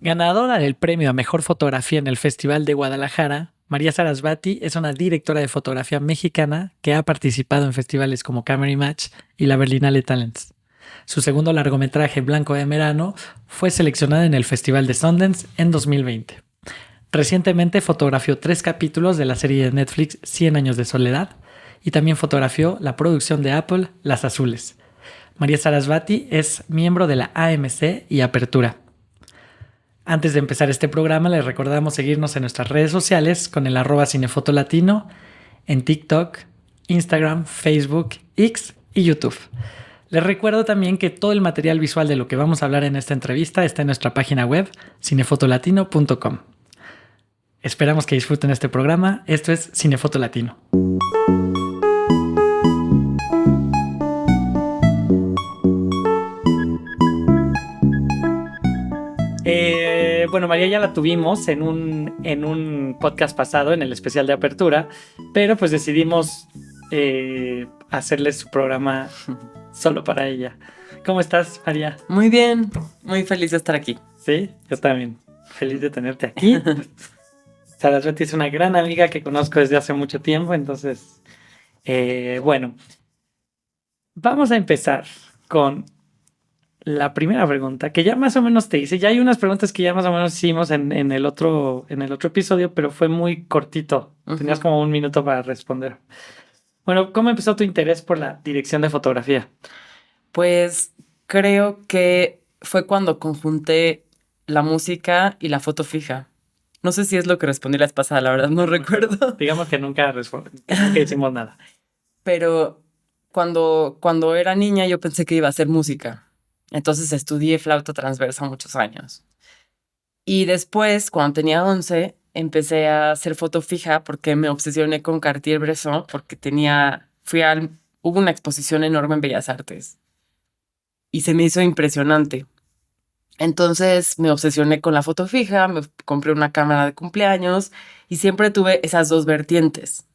Ganadora del premio a Mejor Fotografía en el Festival de Guadalajara, María Sarasvati es una directora de fotografía mexicana que ha participado en festivales como Camera Match y la Berlinale Talents. Su segundo largometraje, Blanco de Verano, fue seleccionado en el Festival de Sundance en 2020. Recientemente fotografió 3 capítulos de la serie de Netflix 100 años de soledad y también fotografió la producción de Apple Las Azules. María Sarasvati es miembro de la AMC y Apertura. Antes de empezar este programa, les recordamos seguirnos en nuestras redes sociales con el @cinefotolatino en TikTok, Instagram, Facebook, X y YouTube. Les recuerdo también que todo el material visual de lo que vamos a hablar en esta entrevista está en nuestra página web, cinefotolatino.com. Esperamos que disfruten este programa. Esto es Cinefoto Latino. Bueno, María ya la tuvimos en un podcast pasado, en el especial de Apertura, pero pues decidimos hacerle su programa solo para ella. ¿Cómo estás, María? Muy bien, muy feliz de estar aquí. Sí, yo también. Feliz de tenerte aquí. Sarasvati es una gran amiga que conozco desde hace mucho tiempo, entonces, bueno, vamos a empezar con la primera pregunta, que ya más o menos te hice. Ya hay unas preguntas que ya más o menos hicimos en el otro episodio, pero fue muy cortito. Tenías como 1 minuto para responder. Bueno, ¿cómo empezó tu interés por la dirección de fotografía? Pues creo que fue cuando conjunté la música y la foto fija. No sé si es lo que respondí la vez pasada, la verdad no recuerdo. Digamos que nunca hicimos nada. Pero cuando era niña yo pensé que iba a hacer música. Entonces estudié flauta transversa muchos años. Y después, cuando tenía 11, empecé a hacer foto fija porque me obsesioné con Cartier-Bresson porque hubo una exposición enorme en Bellas Artes. Y se me hizo impresionante. Entonces me obsesioné con la foto fija, me compré una cámara de cumpleaños y siempre tuve esas dos vertientes.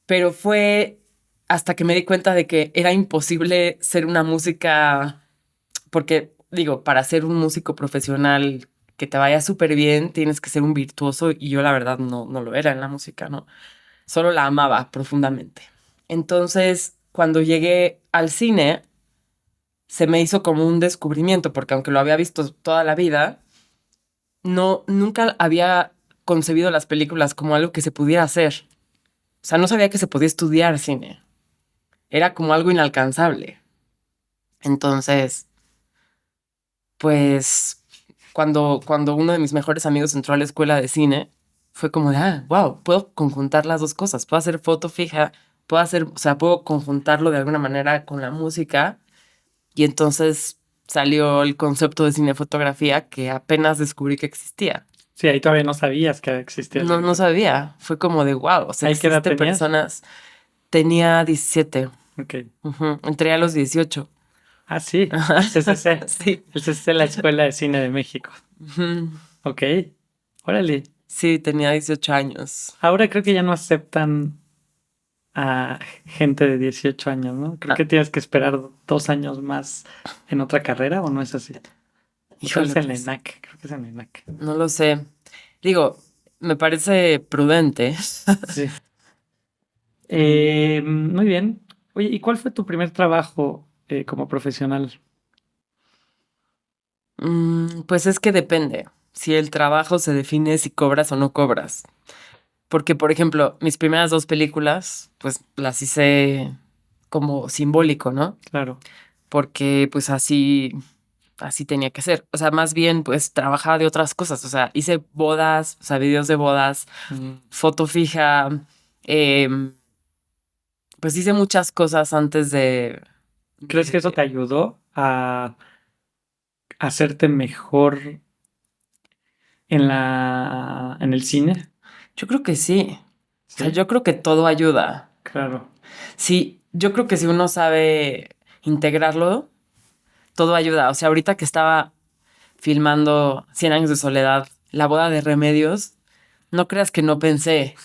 Pero fue hasta que me di cuenta de que era imposible ser una música, porque digo, para ser un músico profesional que te vaya súper bien, tienes que ser un virtuoso y yo la verdad no lo era en la música, ¿no? Solo la amaba profundamente. Entonces, cuando llegué al cine, se me hizo como un descubrimiento, porque aunque lo había visto toda la vida, nunca había concebido las películas como algo que se pudiera hacer. O sea, no sabía que se podía estudiar cine. Era como algo inalcanzable. Entonces, pues, cuando uno de mis mejores amigos entró a la escuela de cine, fue como de, wow, puedo conjuntar las dos cosas. Puedo hacer foto fija, puedo conjuntarlo de alguna manera con la música. Y entonces salió el concepto de cinefotografía que apenas descubrí que existía. Sí, ahí todavía no sabías que existía. No sabía. Fue como de wow. O sea, ¿Ahí qué edad existe tenías? personas. Tenía 17. Ok. Entré a los 18. Ah, sí. El CCC. Sí. El CCC, la Escuela de Cine de México. Ok. Órale. Sí, tenía 18 años. Ahora creo que ya no aceptan a gente de 18 años, ¿no? Creo que tienes que esperar 2 años más en otra carrera, ¿o no es así? Híjole, Es en la pues, ENAC, creo que es en la ENAC. no lo sé. Digo, me parece prudente. Sí. Muy bien. Oye, ¿y cuál fue tu primer trabajo como profesional? Pues es que depende. Si el trabajo se define si cobras o no cobras. Porque, por ejemplo, mis primeras 2 películas, pues las hice como simbólico, ¿no? Claro. Porque pues así tenía que ser. O sea, más bien pues trabajaba de otras cosas. O sea, hice bodas, o sea, videos de bodas, foto fija. Pues hice muchas cosas antes de... ¿Crees que eso te ayudó a hacerte mejor en el cine? Yo creo que sí. O sea, Sí, yo creo que todo ayuda. claro. Sí, yo creo que si uno sabe integrarlo, todo ayuda. O sea, ahorita que estaba filmando 100 años de soledad, la boda de Remedios, no creas que no pensé.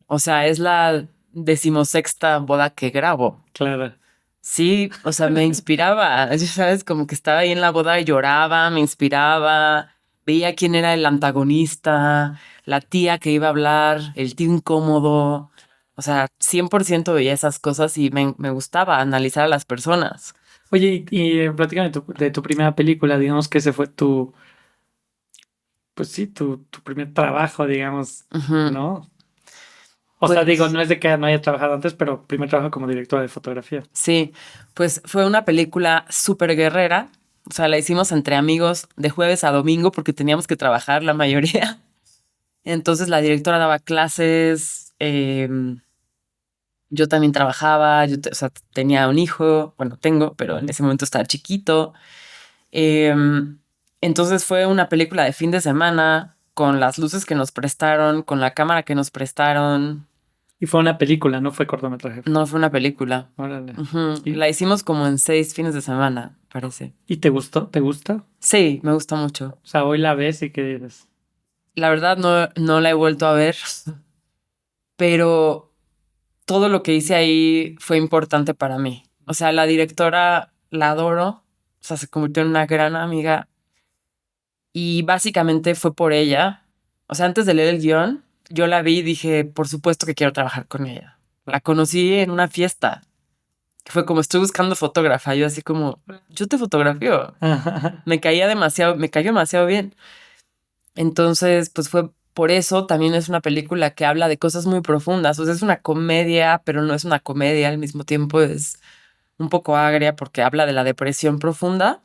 O sea, es la 16ª boda que grabo. Claro. Sí, o sea, me inspiraba. Ya sabes, como que estaba ahí en la boda y lloraba, me inspiraba, veía quién era el antagonista, la tía que iba a hablar, el tío incómodo. O sea, 100% veía esas cosas y me gustaba analizar a las personas. Oye, y platícame de tu primera película, digamos que ese fue tu, pues sí, tu primer trabajo, digamos, Ujú. ¿no? O sea, digo, Pues no es de que no haya trabajado antes, pero primer trabajo como directora de fotografía. sí, pues fue una película súper guerrera. O sea, la hicimos entre amigos de jueves a domingo porque teníamos que trabajar la mayoría. Entonces la directora daba clases, yo también trabajaba, o sea, tenía un hijo, bueno, tengo, pero en ese momento estaba chiquito. Em, entonces fue una película de fin de semana con las luces que nos prestaron, con la cámara que nos prestaron. Y fue una película, no fue cortometraje. No fue una película. Órale. Ujú. ¿Y, La hicimos como en 6 fines de semana, parece. y te gustó? ¿Te gusta? Sí, me gustó mucho. O sea, hoy la ves y qué dices. La verdad no la he vuelto a ver, pero todo lo que hice ahí fue importante para mí. O sea, la directora la adoro, o sea, se convirtió en una gran amiga y básicamente fue por ella. O sea, antes de leer el guión, yo la vi y dije, por supuesto que quiero trabajar con ella. La conocí en una fiesta, que fue como estoy buscando fotógrafa, yo así como, yo te fotografío. Me cayó demasiado bien. Entonces, pues fue por eso también es una película que habla de cosas muy profundas. O sea, es una comedia, pero no es una comedia. Al mismo tiempo es un poco agria porque habla de la depresión profunda.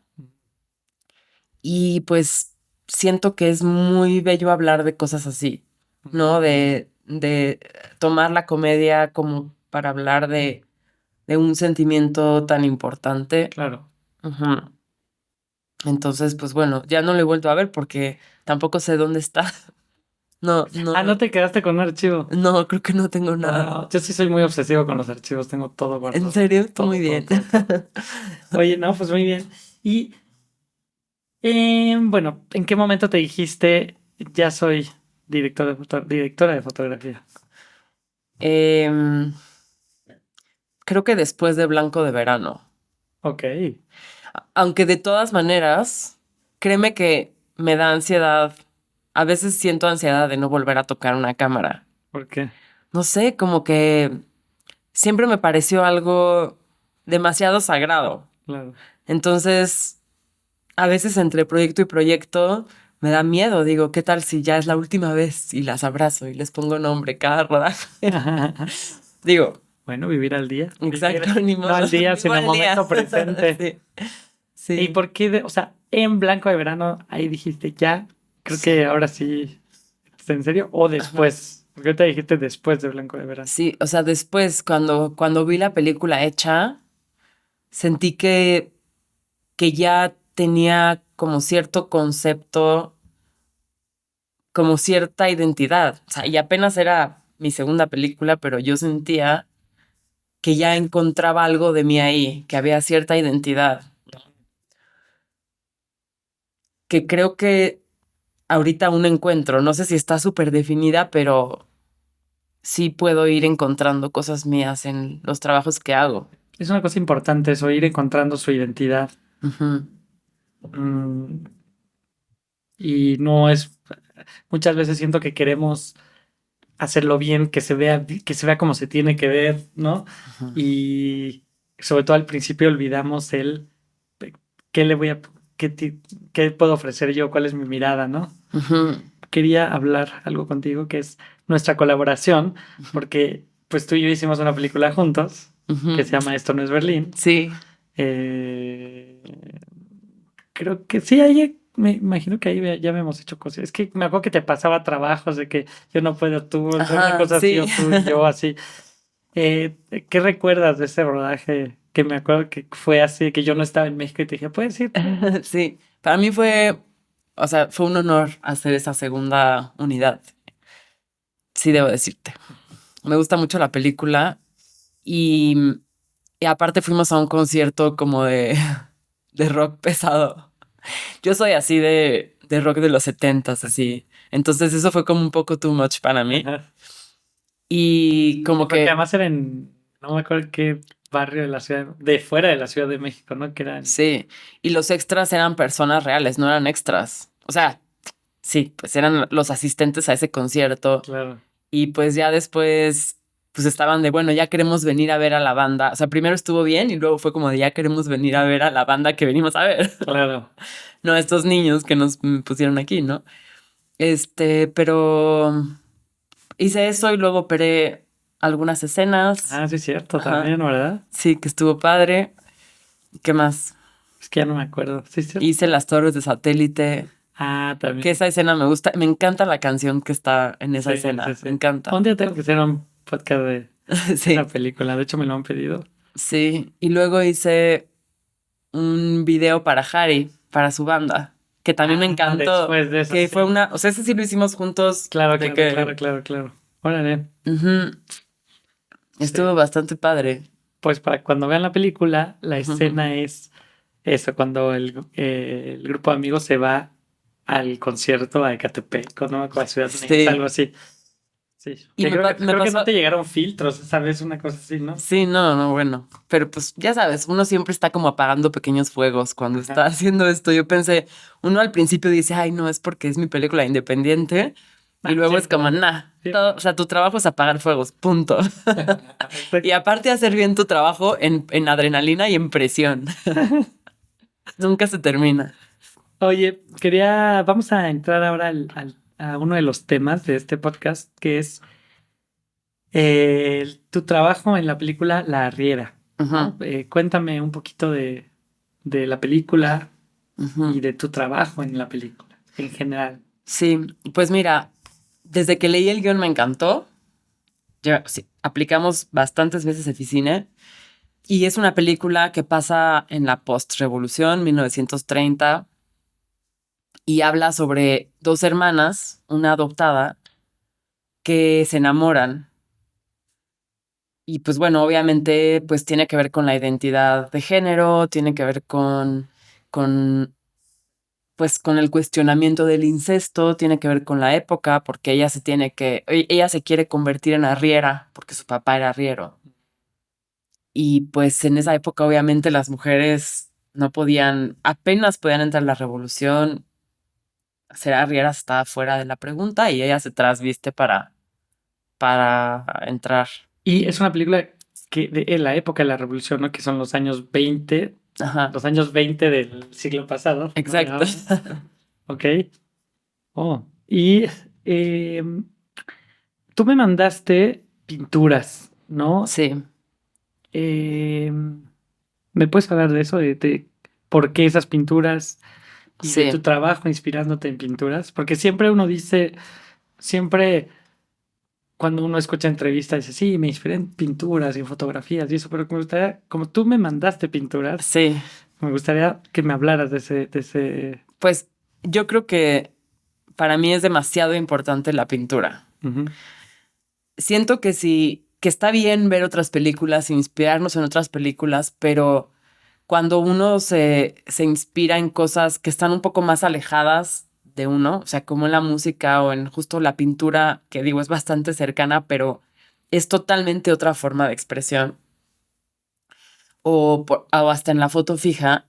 Y pues siento que es muy bello hablar de cosas así, ¿no? De tomar la comedia como para hablar de un sentimiento tan importante. Claro. Ujú. Entonces, pues bueno, ya no lo he vuelto a ver porque tampoco sé dónde está. No, Ah, ¿no no, te quedaste con un archivo? no, creo que no tengo nada. Wow, yo sí soy muy obsesivo con los archivos, tengo todo ¿En guardado. serio? Tú muy Todo, todo, bien. todo, todo. Oye, no, pues muy bien. Y bueno, ¿en qué momento te dijiste ya soy directora de fotografía? Em, Creo que después de Blanco de Verano. Ok, Aunque de todas maneras, créeme que me da ansiedad. A veces siento ansiedad de no volver a tocar una cámara. ¿por qué? No sé, como que siempre me pareció algo demasiado sagrado. Claro. Entonces, a veces entre proyecto y proyecto me da miedo. Digo, ¿qué tal si ya es la última vez y las abrazo y les pongo nombre cada rodaje? Digo, Bueno, vivir al día. exacto, Vivir ni no modo. al día, Vivo sino al día. momento presente. Sí, ¿Y sí, por qué? O sea, en Blanco de Verano, ahí dijiste ya, creo que ahora sí, ¿es en serio? ¿O ajá. después? Porque te dijiste después de Blanco de Verano. Sí, o sea, después, cuando vi la película hecha, sentí que ya tenía como cierto concepto, como cierta identidad. O sea, y apenas era mi segunda película, pero yo sentía que ya encontraba algo de mí ahí, que había cierta identidad, que creo que ahorita aún encuentro. No sé si está súper definida, pero sí puedo ir encontrando cosas mías en los trabajos que hago. Es una cosa importante eso, ir encontrando su identidad. Ujú, Mm, y no es, muchas veces siento que queremos hacerlo bien, que se vea como se tiene que ver, ¿no? ujú, Y sobre todo al principio olvidamos el eh, qué le voy a, qué, qué puedo ofrecer yo, cuál es mi mirada, ¿no? ujú, Quería hablar algo contigo que es nuestra colaboración, ujú, porque pues tú y yo hicimos una película juntos que ujú. se llama Esto no es Berlín. Sí. Eh, creo que sí, ahí me imagino que ahí ya habíamos hecho cosas. Es que me acuerdo que te pasaba trabajos de que yo no puedo tú hacer una Ajá, cosa así sí. o tú y yo así. ¿Qué recuerdas de ese rodaje? Que me acuerdo que fue así, que yo no estaba en México y te dije, ¿puedes ir? Sí. Para mí fue, o sea, fue un honor hacer esa segunda unidad. Sí, debo decirte. Me gusta mucho la película y, y aparte fuimos a un concierto como de rock pesado. Yo soy así de rock de los setentas, así. Entonces eso fue como un poco too much para mí. Ajá. Y como Porque que, además era no me acuerdo qué barrio de la ciudad, de fuera de la Ciudad de México, ¿no? Que eran, sí. Y los extras eran personas reales, no eran extras. O sea, Sí, pues eran los asistentes a ese concierto. Claro. Y pues ya después, pues estaban de, bueno, ya queremos venir a ver a la banda. O sea, primero estuvo bien y luego fue como de, ya queremos venir a ver a la banda que venimos a ver. Claro. No, a estos niños que nos pusieron aquí, ¿no? Pero hice eso y luego operé algunas escenas. Ah, sí, es cierto, Ajá. también, ¿verdad? Sí, que estuvo padre. ¿Qué más? Es que ya no me acuerdo. Sí, es cierto. Hice las torres de satélite. Ah, también. Que esa escena me gusta. Me encanta la canción que está en esa Sí, escena. sí, sí. Me encanta. Un día tengo que hacer un podcast de Sí, esa película. De hecho, me lo han pedido. sí. Y luego hice un video para Harry, para su banda, que también me encantó. Después de eso. Que Sí. fue una, o sea, ese sí lo hicimos juntos. Claro, de claro, que, claro. Órale. Ujú. Estuvo Sí. bastante padre. Pues para cuando vean la película, la Ujú. escena es eso, cuando el grupo de amigos se va al concierto a Ecatepec, ¿no? Me acuerdo, a Ciudad Sí. Neza, algo así. Sí. Y Que me creo, creo que pasó. no te llegaron filtros, ¿sabes? Una cosa así, ¿no? Sí, no, bueno. Pero pues ya sabes, uno siempre está como apagando pequeños fuegos cuando Ajá. está haciendo esto. Yo pensé, uno al principio dice, ay, no, es porque es mi película independiente. Y luego es como, nah. Sí. O sea, tu trabajo es apagar fuegos, punto. Y aparte hacer bien tu trabajo en adrenalina y en presión. Nunca se termina. Oye, vamos a entrar ahora a uno de los temas de este podcast, que es tu trabajo en la película La Arriera, ¿no? Ujú, Cuéntame un poquito de la película ujú. y de tu trabajo en la película, en general. Sí, pues mira, desde que leí el guión me encantó. Ya, sí, aplicamos bastantes veces Eficine. Y es una película que pasa en la post-revolución, 1930, y habla sobre dos hermanas, una adoptada, que se enamoran. Y pues bueno, obviamente pues tiene que ver con la identidad de género, tiene que ver con pues con el cuestionamiento del incesto, tiene que ver con la época, porque ella se quiere convertir en arriera, porque su papá era arriero. Y pues en esa época obviamente las mujeres no podían, apenas podían entrar a la revolución, ser arrieras estaba fuera de la pregunta y ella se trasviste para entrar. Y es una película que en la época de la revolución, ¿no? Que son los años 20, Ajá, los años 20 del siglo pasado, ¿no? exacto. Ok. Oh, y tú me mandaste pinturas, ¿no? Sí, Eh, ¿Me puedes hablar de eso? De por qué esas pinturas y de sí. tu trabajo inspirándote en pinturas? Porque siempre uno dice, siempre cuando uno escucha entrevistas, dice, sí, me inspiré en pinturas y en fotografías y eso, pero me gustaría, como tú me mandaste pinturas, Sí, me gustaría que me hablaras de ese... pues yo creo que para mí es demasiado importante la pintura. Ujú. Siento que sí, que está bien ver otras películas, inspirarnos en otras películas, pero cuando uno se inspira en cosas que están un poco más alejadas de uno, o sea, como en la música o en justo la pintura, que digo es bastante cercana, pero es totalmente otra forma de expresión, o hasta en la foto fija,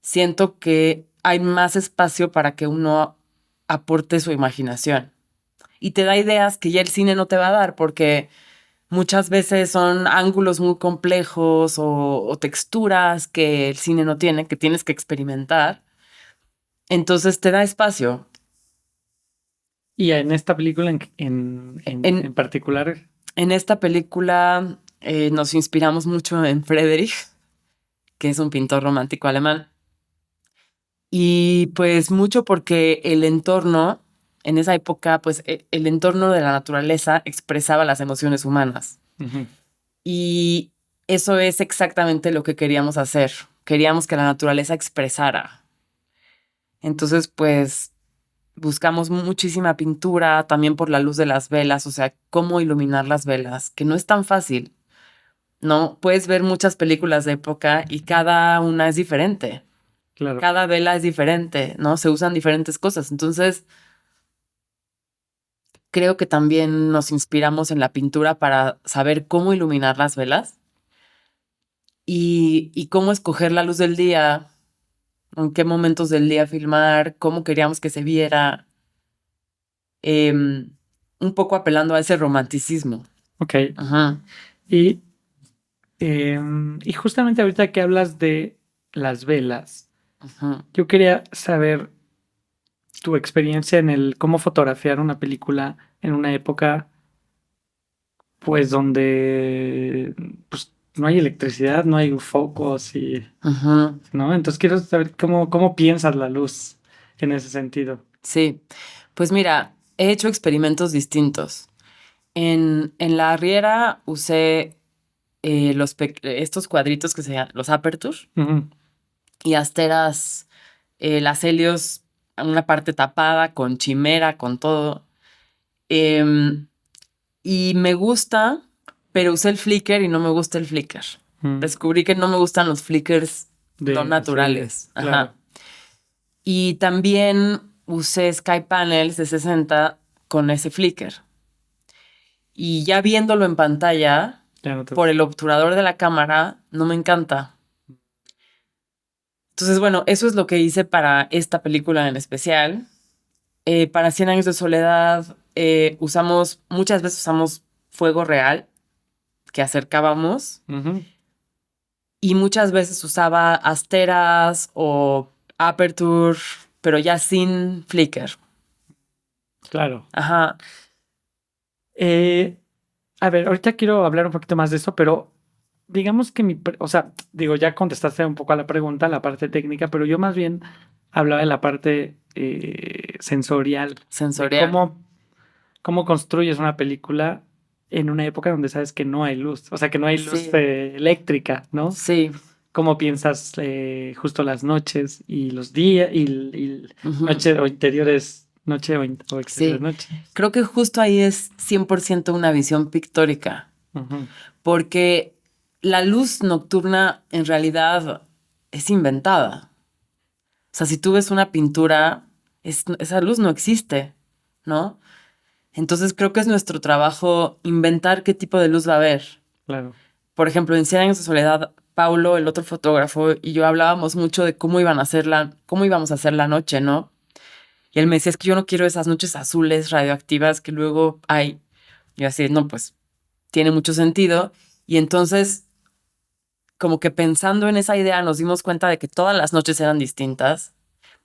siento que hay más espacio para que uno aporte su imaginación y te da ideas que ya el cine no te va a dar porque muchas veces son ángulos muy complejos o texturas que el cine no tiene, que tienes que experimentar. Entonces te da espacio. Y en esta película En, en particular, en esta película nos inspiramos mucho en Friedrich, que es un pintor romántico alemán. Y pues mucho porque el entorno, en esa época, pues el entorno de la naturaleza expresaba las emociones humanas. ujú, Y eso es exactamente lo que queríamos hacer. Queríamos que la naturaleza expresara. Entonces, pues buscamos muchísima pintura, también por la luz de las velas, o sea, cómo iluminar las velas, que no es tan fácil, ¿no? Puedes ver muchas películas de época y cada una es diferente. claro. Cada vela es diferente, ¿no? Se usan diferentes cosas. Entonces, creo que también nos inspiramos en la pintura para saber cómo iluminar las velas y cómo escoger la luz del día, en qué momentos del día filmar, cómo queríamos que se viera. un poco apelando a ese romanticismo. Ok. Ajá. Y justamente ahorita que hablas de las velas, Ajá. yo quería saber tu experiencia en el cómo fotografiar una película en una época, pues, donde pues, no hay electricidad, no hay focos y, Ajá. ¿no? Entonces quiero saber cómo piensas la luz en ese sentido. Sí, pues mira, he hecho experimentos distintos. En la Riera usé estos cuadritos que se llaman los Aperture Ujú. y Asteras, las Helios, una parte tapada con chimera, con todo. Em, y me gusta, pero usé el Flickr y no me gusta el Flickr. Descubrí que no me gustan los Flickrs no naturales. Así, claro. Ajá. Y también usé Sky Panels de 60 con ese Flickr. Y ya viéndolo en pantalla, por el obturador de la cámara, no me encanta. Entonces, bueno, eso es lo que hice para esta película en especial. Para 100 años de soledad, muchas veces usamos fuego real que acercábamos. Ujú. Y muchas veces usaba Asteras o Aperture, pero ya sin Flickr. Claro. Ajá. A ver, ahorita quiero hablar un poquito más de eso, pero digamos que o sea, digo, ya contestaste un poco a la pregunta, la parte técnica, pero yo más bien hablaba de la parte sensorial. Sensorial. Cómo construyes una película en una época donde sabes que no hay luz, o sea, que no hay luz Sí. Eléctrica, ¿no? Sí. ¿Cómo piensas justo las noches y los días y Ujú. noche o interiores, noche o exteriores Sí. noche? Creo que justo ahí es 100% una visión pictórica, Ujú. porque la luz nocturna en realidad es inventada. O sea, si tú ves una pintura, esa luz no existe, ¿no? Entonces creo que es nuestro trabajo inventar qué tipo de luz va a haber. Claro. Por ejemplo, en 100 años de soledad, Paulo, el otro fotógrafo, y yo hablábamos mucho de cómo íbamos a hacer la noche, ¿no? Y él me decía, es que yo no quiero esas noches azules radioactivas que luego hay. Y yo así, no, pues tiene mucho sentido. Y entonces, como que pensando en esa idea, nos dimos cuenta de que todas las noches eran distintas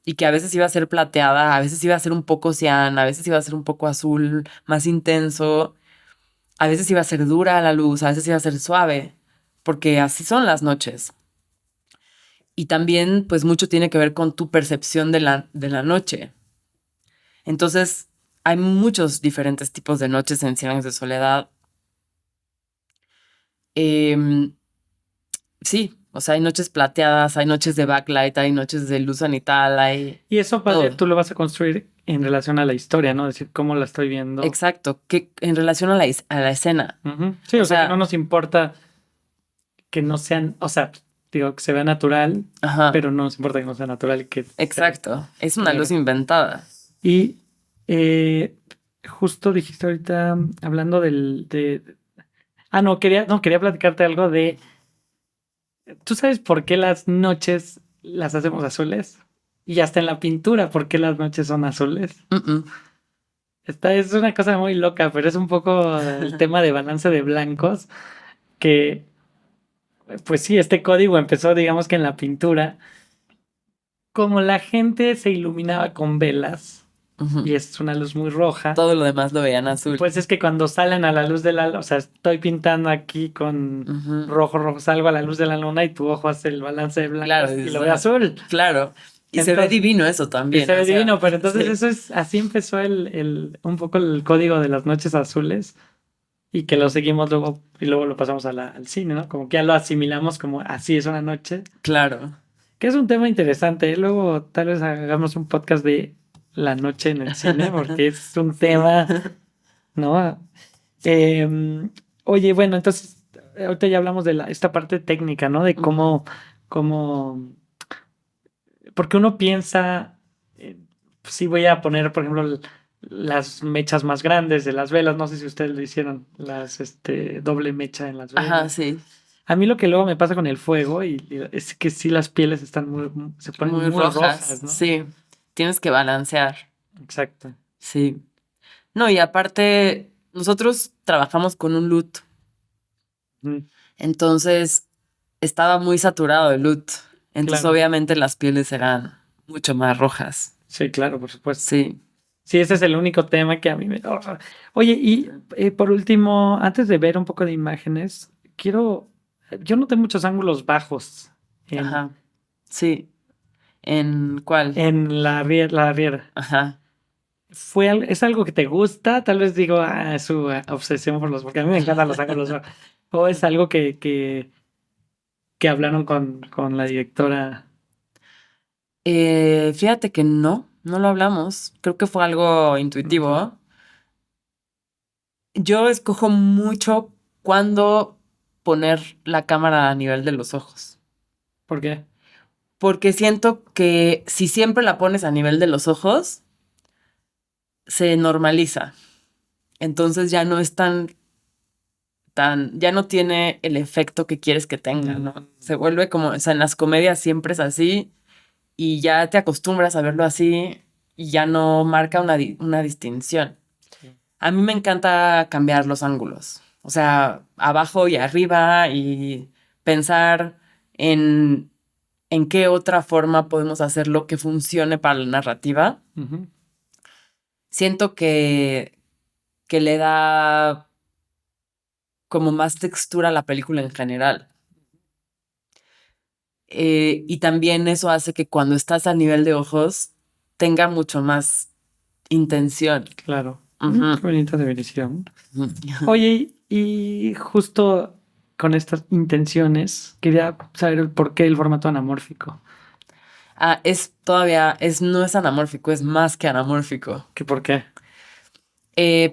y que a veces iba a ser plateada, a veces iba a ser un poco cian, a veces iba a ser un poco azul, más intenso, a veces iba a ser dura la luz, a veces iba a ser suave, porque así son las noches. Y también, pues mucho tiene que ver con tu percepción de la noche. Entonces, hay muchos diferentes tipos de noches en 100 años de soledad. Sí, o sea, hay noches plateadas, hay noches de backlight, hay noches de luz zenital, hay... Y eso todo. tú lo vas a construir en relación a la historia, ¿no? Decir, cómo la estoy viendo. Exacto, que en relación a la escena. Ujú. Sí, o sea, que no nos importa que no sean, o sea, digo, que se vea natural, Ajá. pero no nos importa que no sea natural y que... Exacto, es una Claro. luz inventada. Y justo dijiste ahorita, hablando quería platicarte algo de... ¿Tú sabes por qué las noches las hacemos azules? Y hasta en la pintura, ¿por qué las noches son azules? Mm-mm. Esta es una cosa muy loca, pero es un poco el tema de balance de blancos, que, pues sí, este código empezó, digamos que en la pintura, como la gente se iluminaba con velas, Ujú. y es una luz muy roja, Todo lo demás lo veían azul. pues es que cuando salen a la luz de o sea, estoy pintando aquí con Ujú. rojo, salgo a la luz de la luna y tu ojo hace el balance de blancos Claro, y lo ve azul. Claro. Y se ve Entonces, divino eso también. Y se ve o sea, divino, pero entonces sí. eso así empezó un poco el código de las noches azules y que lo seguimos luego y luego lo pasamos al cine, ¿no? Como que ya lo asimilamos como así es una noche, Claro. que es un tema interesante, ¿eh? Luego tal vez hagamos un podcast de la noche en el cine porque es un tema, ¿no? Oye, bueno, entonces ahorita ya hablamos de esta parte técnica, ¿no? De cómo porque uno piensa, sí voy a poner, por ejemplo, las mechas más grandes de las velas, no sé si ustedes lo hicieron, doble mecha en las velas. Ajá, sí. A mí lo que luego me pasa con el fuego es que sí las pieles están se ponen muy rojas, ¿no? Sí. Tienes que balancear. Exacto. Sí. No, y aparte, nosotros trabajamos con un LUT. Entonces, estaba muy saturado el LUT. Entonces, Claro. obviamente, las pieles eran mucho más rojas. Sí, claro, por supuesto. Sí. Sí, ese es el único tema que a mí me... Oye, y por último, antes de ver un poco de imágenes, yo noté muchos ángulos bajos Ajá. Sí. ¿En cuál? en la riera. Ajá. ¿Es algo que te gusta? Tal vez digo, es su obsesión porque a mí me encantan los ángulos bajos. ¿O es algo que hablaron con la directora? Fíjate que no lo hablamos. Creo que fue algo intuitivo. Yo escojo mucho cuándo poner la cámara a nivel de los ojos. ¿Por qué? Porque siento que si siempre la pones a nivel de los ojos, se normaliza. Entonces ya no es ya no tiene el efecto que quieres que tenga, ¿no? Se vuelve como, o sea, en las comedias siempre es así y ya te acostumbras a verlo así y ya no marca una distinción. Sí. A mí me encanta cambiar los ángulos, o sea, abajo y arriba y pensar en qué otra forma podemos hacerlo que funcione para la narrativa. Siento que le da como más textura a la película en general. Y también eso hace que cuando estás a nivel de ojos tenga mucho más intención. Claro. Ujú. Qué bonita definición. Oye, y justo con estas intenciones, quería saber el por qué el formato anamórfico. No es anamórfico, es más que anamórfico. ¿Qué por qué?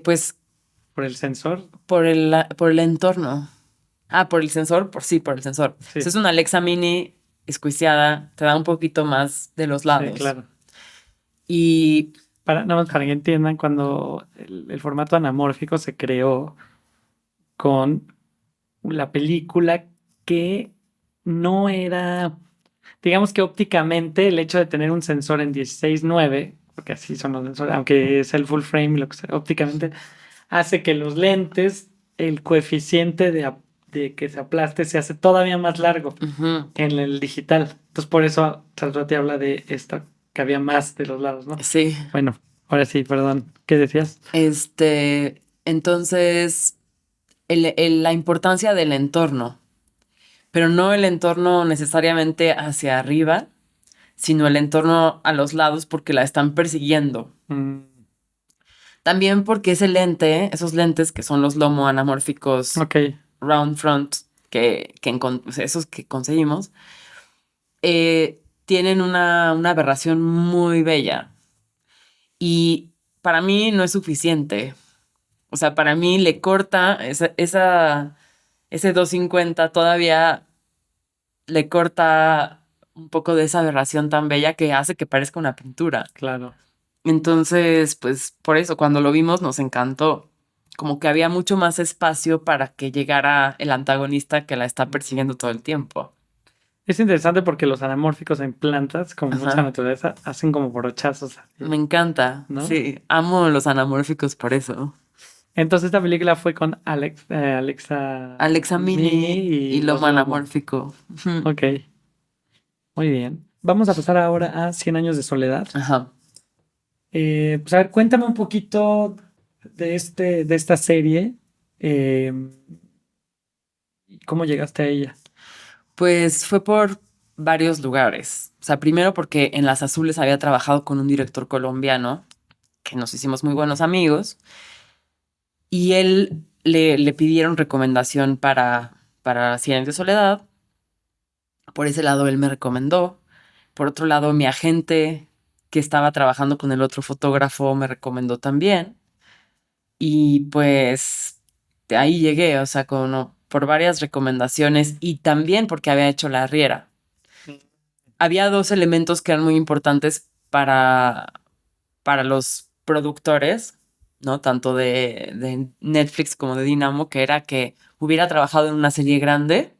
Pues ¿Por el sensor? por el entorno. Por el sensor, por el sensor. Sí. O sea, es una Alexa Mini escuiciada, te da un poquito más de los lados. Sí, claro. Y Nada más para que entiendan, cuando el formato anamórfico se creó con la película que no era, digamos que ópticamente el hecho de tener un sensor en 16:9, porque así son los sensores, aunque es el full frame, lo que sea, ópticamente hace que los lentes, el coeficiente de que se aplaste se hace todavía más largo en el digital. Entonces por eso Salvatore habla de esto, que había más de los lados, ¿no? sí. Bueno, ahora sí, perdón. ¿Qué decías? Entonces, la importancia del entorno, pero no el entorno necesariamente hacia arriba, sino el entorno a los lados porque la están persiguiendo. También porque esos lentes que son los lomo anamórficos round front, esos que conseguimos, tienen una aberración muy bella. Y para mí no es suficiente. O sea, para mí le corta ese 250 todavía le corta un poco de esa aberración tan bella que hace que parezca una pintura. Claro. Entonces, pues por eso cuando lo vimos nos encantó. Como que había mucho más espacio para que llegara el antagonista que la está persiguiendo todo el tiempo. Es interesante porque los anamórficos en plantas, como mucha naturaleza, hacen como brochazos. Me encanta, ¿no? Sí, amo los anamórficos por eso. Entonces esta película fue con Alexa Mini y los lomo anamórfico. Ok. Muy bien. Vamos a pasar ahora a 100 años de soledad. Ajá. Pues a ver, cuéntame un poquito de esta serie. ¿Cómo llegaste a ella? Pues fue por varios lugares. O sea, primero porque en Las Azules había trabajado con un director colombiano, que nos hicimos muy buenos amigos, y él le pidieron recomendación para Cien años de soledad. Por ese lado él me recomendó. Por otro lado, mi agente que estaba trabajando con el otro fotógrafo me recomendó también. Y pues de ahí llegué, o sea, por varias recomendaciones y también porque había hecho La Riera. Había dos elementos que eran muy importantes para los productores, ¿no? Tanto de Netflix como de Dynamo, que era que hubiera trabajado en una serie grande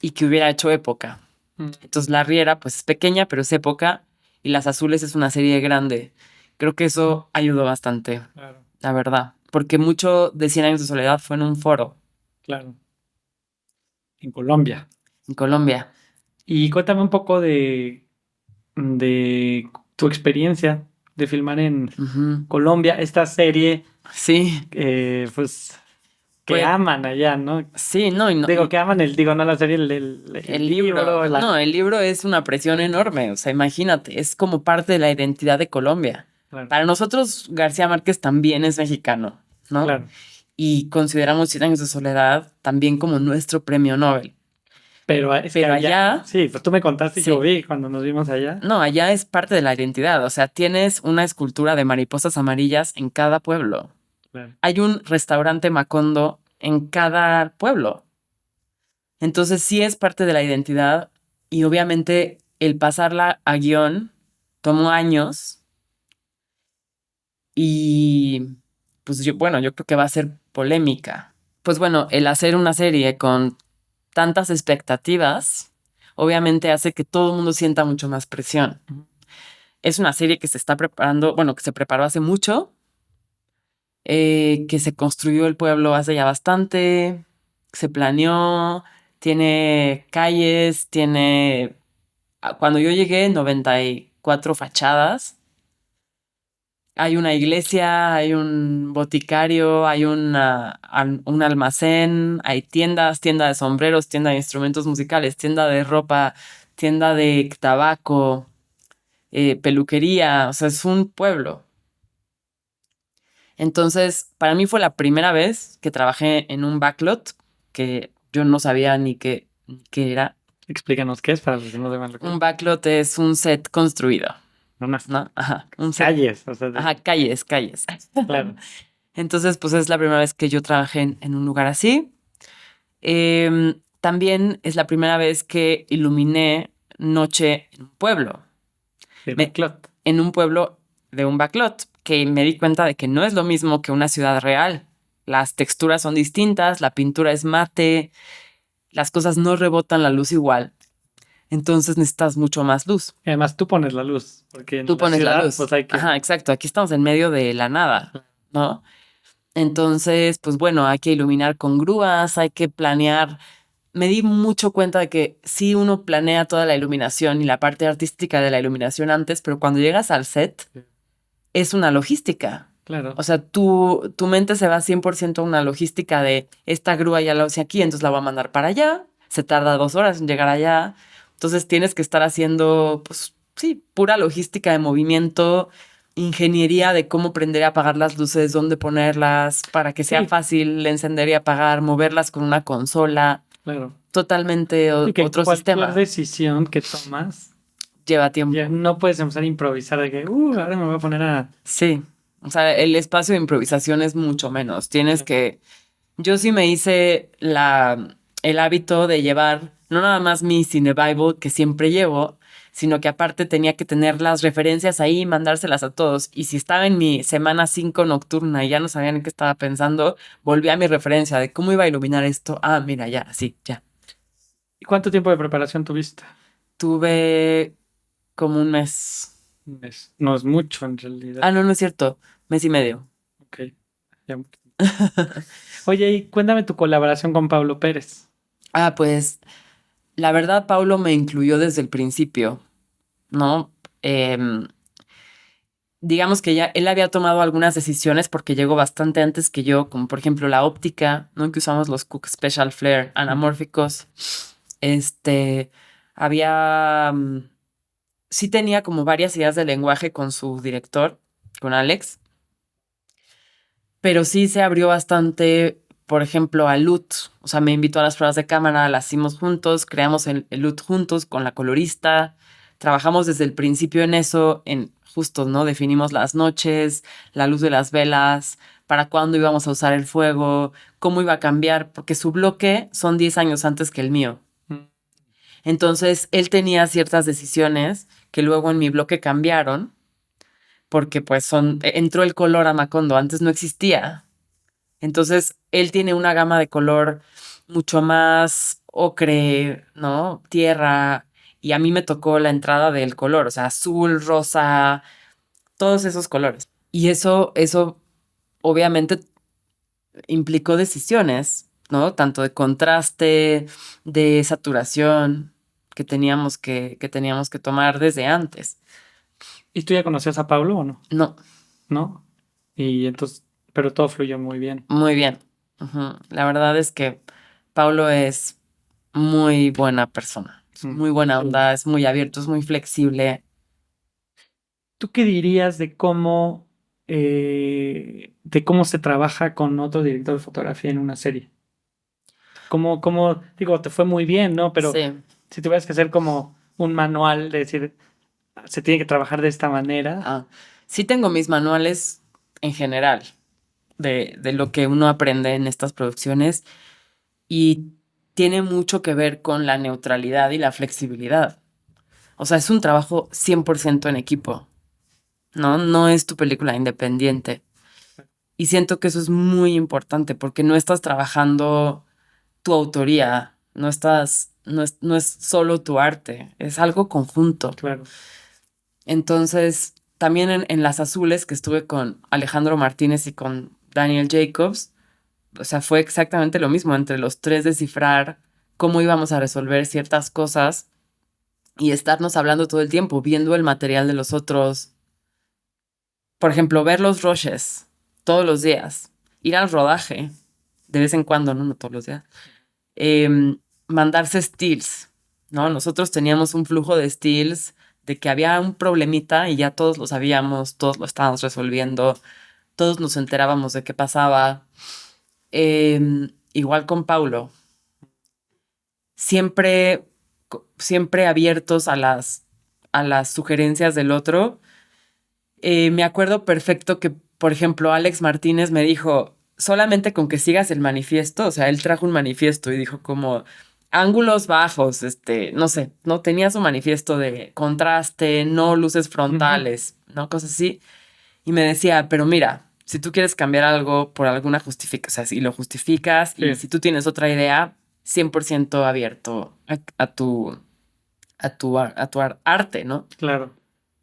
y que hubiera hecho época. Entonces La Riera, pues es pequeña, pero es época, y Las Azules es una serie grande. Creo que eso ayudó bastante. Claro. la verdad. Porque mucho de 100 años de soledad fue en un foro Claro. En Colombia. en Colombia. Y cuéntame un poco de tu experiencia de filmar en Ujú. Colombia, esta serie, Sí, pues, que pues aman allá, ¿no? sí, no, y no, Digo, que aman no la serie, el el libro, libro, no, el libro es una presión enorme, o sea, imagínate, es como parte de la identidad de Colombia. Claro, Para nosotros, García Márquez también es mexicano, ¿no? claro. Y consideramos 100 años de soledad también como nuestro premio Nobel. Pero es que Pero allá, sí, pues tú me contaste y yo sí, vi cuando nos vimos allá. no, allá es parte de la identidad, o sea, tienes una escultura de mariposas amarillas en cada pueblo. Claro. Hay un restaurante Macondo en cada pueblo. Entonces sí es parte de la identidad y obviamente el pasarla a guión tomó años y pues bueno, yo creo que va a ser polémica. Pues bueno, el hacer una serie con tantas expectativas obviamente hace que todo el mundo sienta mucho más presión. Es una serie que se está preparando, bueno, que se preparó hace mucho, que se construyó el pueblo hace ya bastante, se planeó, tiene calles, tiene cuando yo llegué, 94 fachadas. Hay una iglesia, hay un boticario, hay un almacén, hay tiendas, tienda de sombreros, tienda de instrumentos musicales, tienda de ropa, tienda de tabaco, peluquería. O sea, es un pueblo. Entonces, para mí fue la primera vez que trabajé en un backlot, que yo no sabía ni qué era. Explícanos qué es para los que no sepan lo que es. Un backlot es un set construido. Unas ¿No? Ajá, un set. calles, o sea, Ajá, calles. claro. Entonces, pues es la primera vez que yo trabajé en un lugar así. También es la primera vez que iluminé noche en un pueblo. De backlot. En un pueblo de un backlot, que me di cuenta de que no es lo mismo que una ciudad real. Las texturas son distintas, la pintura es mate, las cosas no rebotan la luz igual. Entonces necesitas mucho más luz. Y además tú pones la luz, porque en Tú la pones la ciudad, luz. pues hay que. Ajá, exacto. Aquí estamos en medio de la nada, ¿no? Entonces, pues bueno, hay que iluminar con grúas, hay que planear. Me di mucho cuenta de que sí uno planea toda la iluminación y la parte artística de la iluminación antes, pero cuando llegas al set es una logística. Claro. O sea, tu mente se va 100% a una logística de esta grúa ya la hice aquí, entonces la voy a mandar para allá, se tarda 2 horas en llegar allá, entonces tienes que estar haciendo, pues sí, pura logística de movimiento, ingeniería de cómo prender y apagar las luces, dónde ponerlas, para que sea Sí. fácil encender y apagar, moverlas con una consola, Claro. totalmente Y que otro cualquier sistema. decisión que tomas, Lleva tiempo. ya no puedes empezar a improvisar de que, ahora me voy a poner a. Sí, o sea, el espacio de improvisación es mucho menos. Tienes que, yo sí me hice el hábito de llevar no nada más mi Cine Bible que siempre llevo, sino que aparte tenía que tener las referencias ahí y mandárselas a todos. Y si estaba en mi semana 5 nocturna y ya no sabían en qué estaba pensando, volví a mi referencia de cómo iba a iluminar esto. Ah, mira, ya, sí, ya. ¿Y cuánto tiempo de preparación tuviste? Tuve como un mes. No es mucho en realidad. Ah, no, no es cierto. Mes y medio. Ok. Ya. Oye, y cuéntame tu colaboración con Pablo Pérez. Ah, pues la verdad, Paulo me incluyó desde el principio, ¿no? Digamos que ya él había tomado algunas decisiones porque llegó bastante antes que yo, como por ejemplo la óptica, ¿no? Que usamos los Cooke Special Flare anamórficos. Había, sí tenía como varias ideas de lenguaje con su director, con Alex, pero sí se abrió bastante, por ejemplo, a LUT. O sea, me invitó a las pruebas de cámara, las hicimos juntos, creamos el LUT juntos con la colorista. Trabajamos desde el principio en eso, en justo, ¿no? Definimos las noches, la luz de las velas, para cuándo íbamos a usar el fuego, cómo iba a cambiar, porque su bloque son 10 años antes que el mío. Entonces, él tenía ciertas decisiones que luego en mi bloque cambiaron, porque pues entró el color a Macondo, antes no existía. Entonces, él tiene una gama de color mucho más ocre, ¿no? Tierra, y a mí me tocó la entrada del color, o sea, azul, rosa, todos esos colores. Y eso obviamente implicó decisiones, ¿no? Tanto de contraste, de saturación que teníamos que tomar desde antes. ¿Y tú ya conocías a Pablo o no? No, ¿No? Y entonces, pero todo fluyó muy bien. muy bien. Ujú. La verdad es que Paulo es muy buena persona, es muy buena onda, es muy abierto, es muy flexible. ¿Tú qué dirías de cómo se trabaja con otro director de fotografía en una serie? Digo, te fue muy bien, ¿no? Pero Sí. si tuvieras que hacer como un manual de decir, se tiene que trabajar de esta manera. Ah, sí tengo mis manuales en general de lo que uno aprende en estas producciones y tiene mucho que ver con la neutralidad y la flexibilidad. O sea, es un trabajo 100% en equipo, ¿no? No es tu película independiente. Y siento que eso es muy importante porque no estás trabajando tu autoría, no es solo tu arte, es algo conjunto. Claro. Entonces, también en Las Azules, que estuve con Alejandro Martínez y con Daniel Jacobs, o sea, fue exactamente lo mismo, entre los tres descifrar cómo íbamos a resolver ciertas cosas y estarnos hablando todo el tiempo, viendo el material de los otros. Por ejemplo, ver los rushes todos los días, ir al rodaje de vez en cuando, no todos los días, mandarse stills, ¿no? Nosotros teníamos un flujo de stills de que había un problemita y ya todos lo sabíamos, todos lo estábamos resolviendo, todos nos enterábamos de qué pasaba. Igual con Paulo, siempre, siempre abiertos a las sugerencias del otro. Me acuerdo perfecto que, por ejemplo, Alex Martínez me dijo, solamente con que sigas el manifiesto, o sea, él trajo un manifiesto y dijo como ángulos bajos, no sé, no tenía su manifiesto de contraste, no luces frontales, ¿no? Cosas así. Y me decía, pero mira, si tú quieres cambiar algo por alguna justificación, o sea, si lo justificas y si tú tienes otra idea, 100% abierto a tu arte, ¿no? Claro.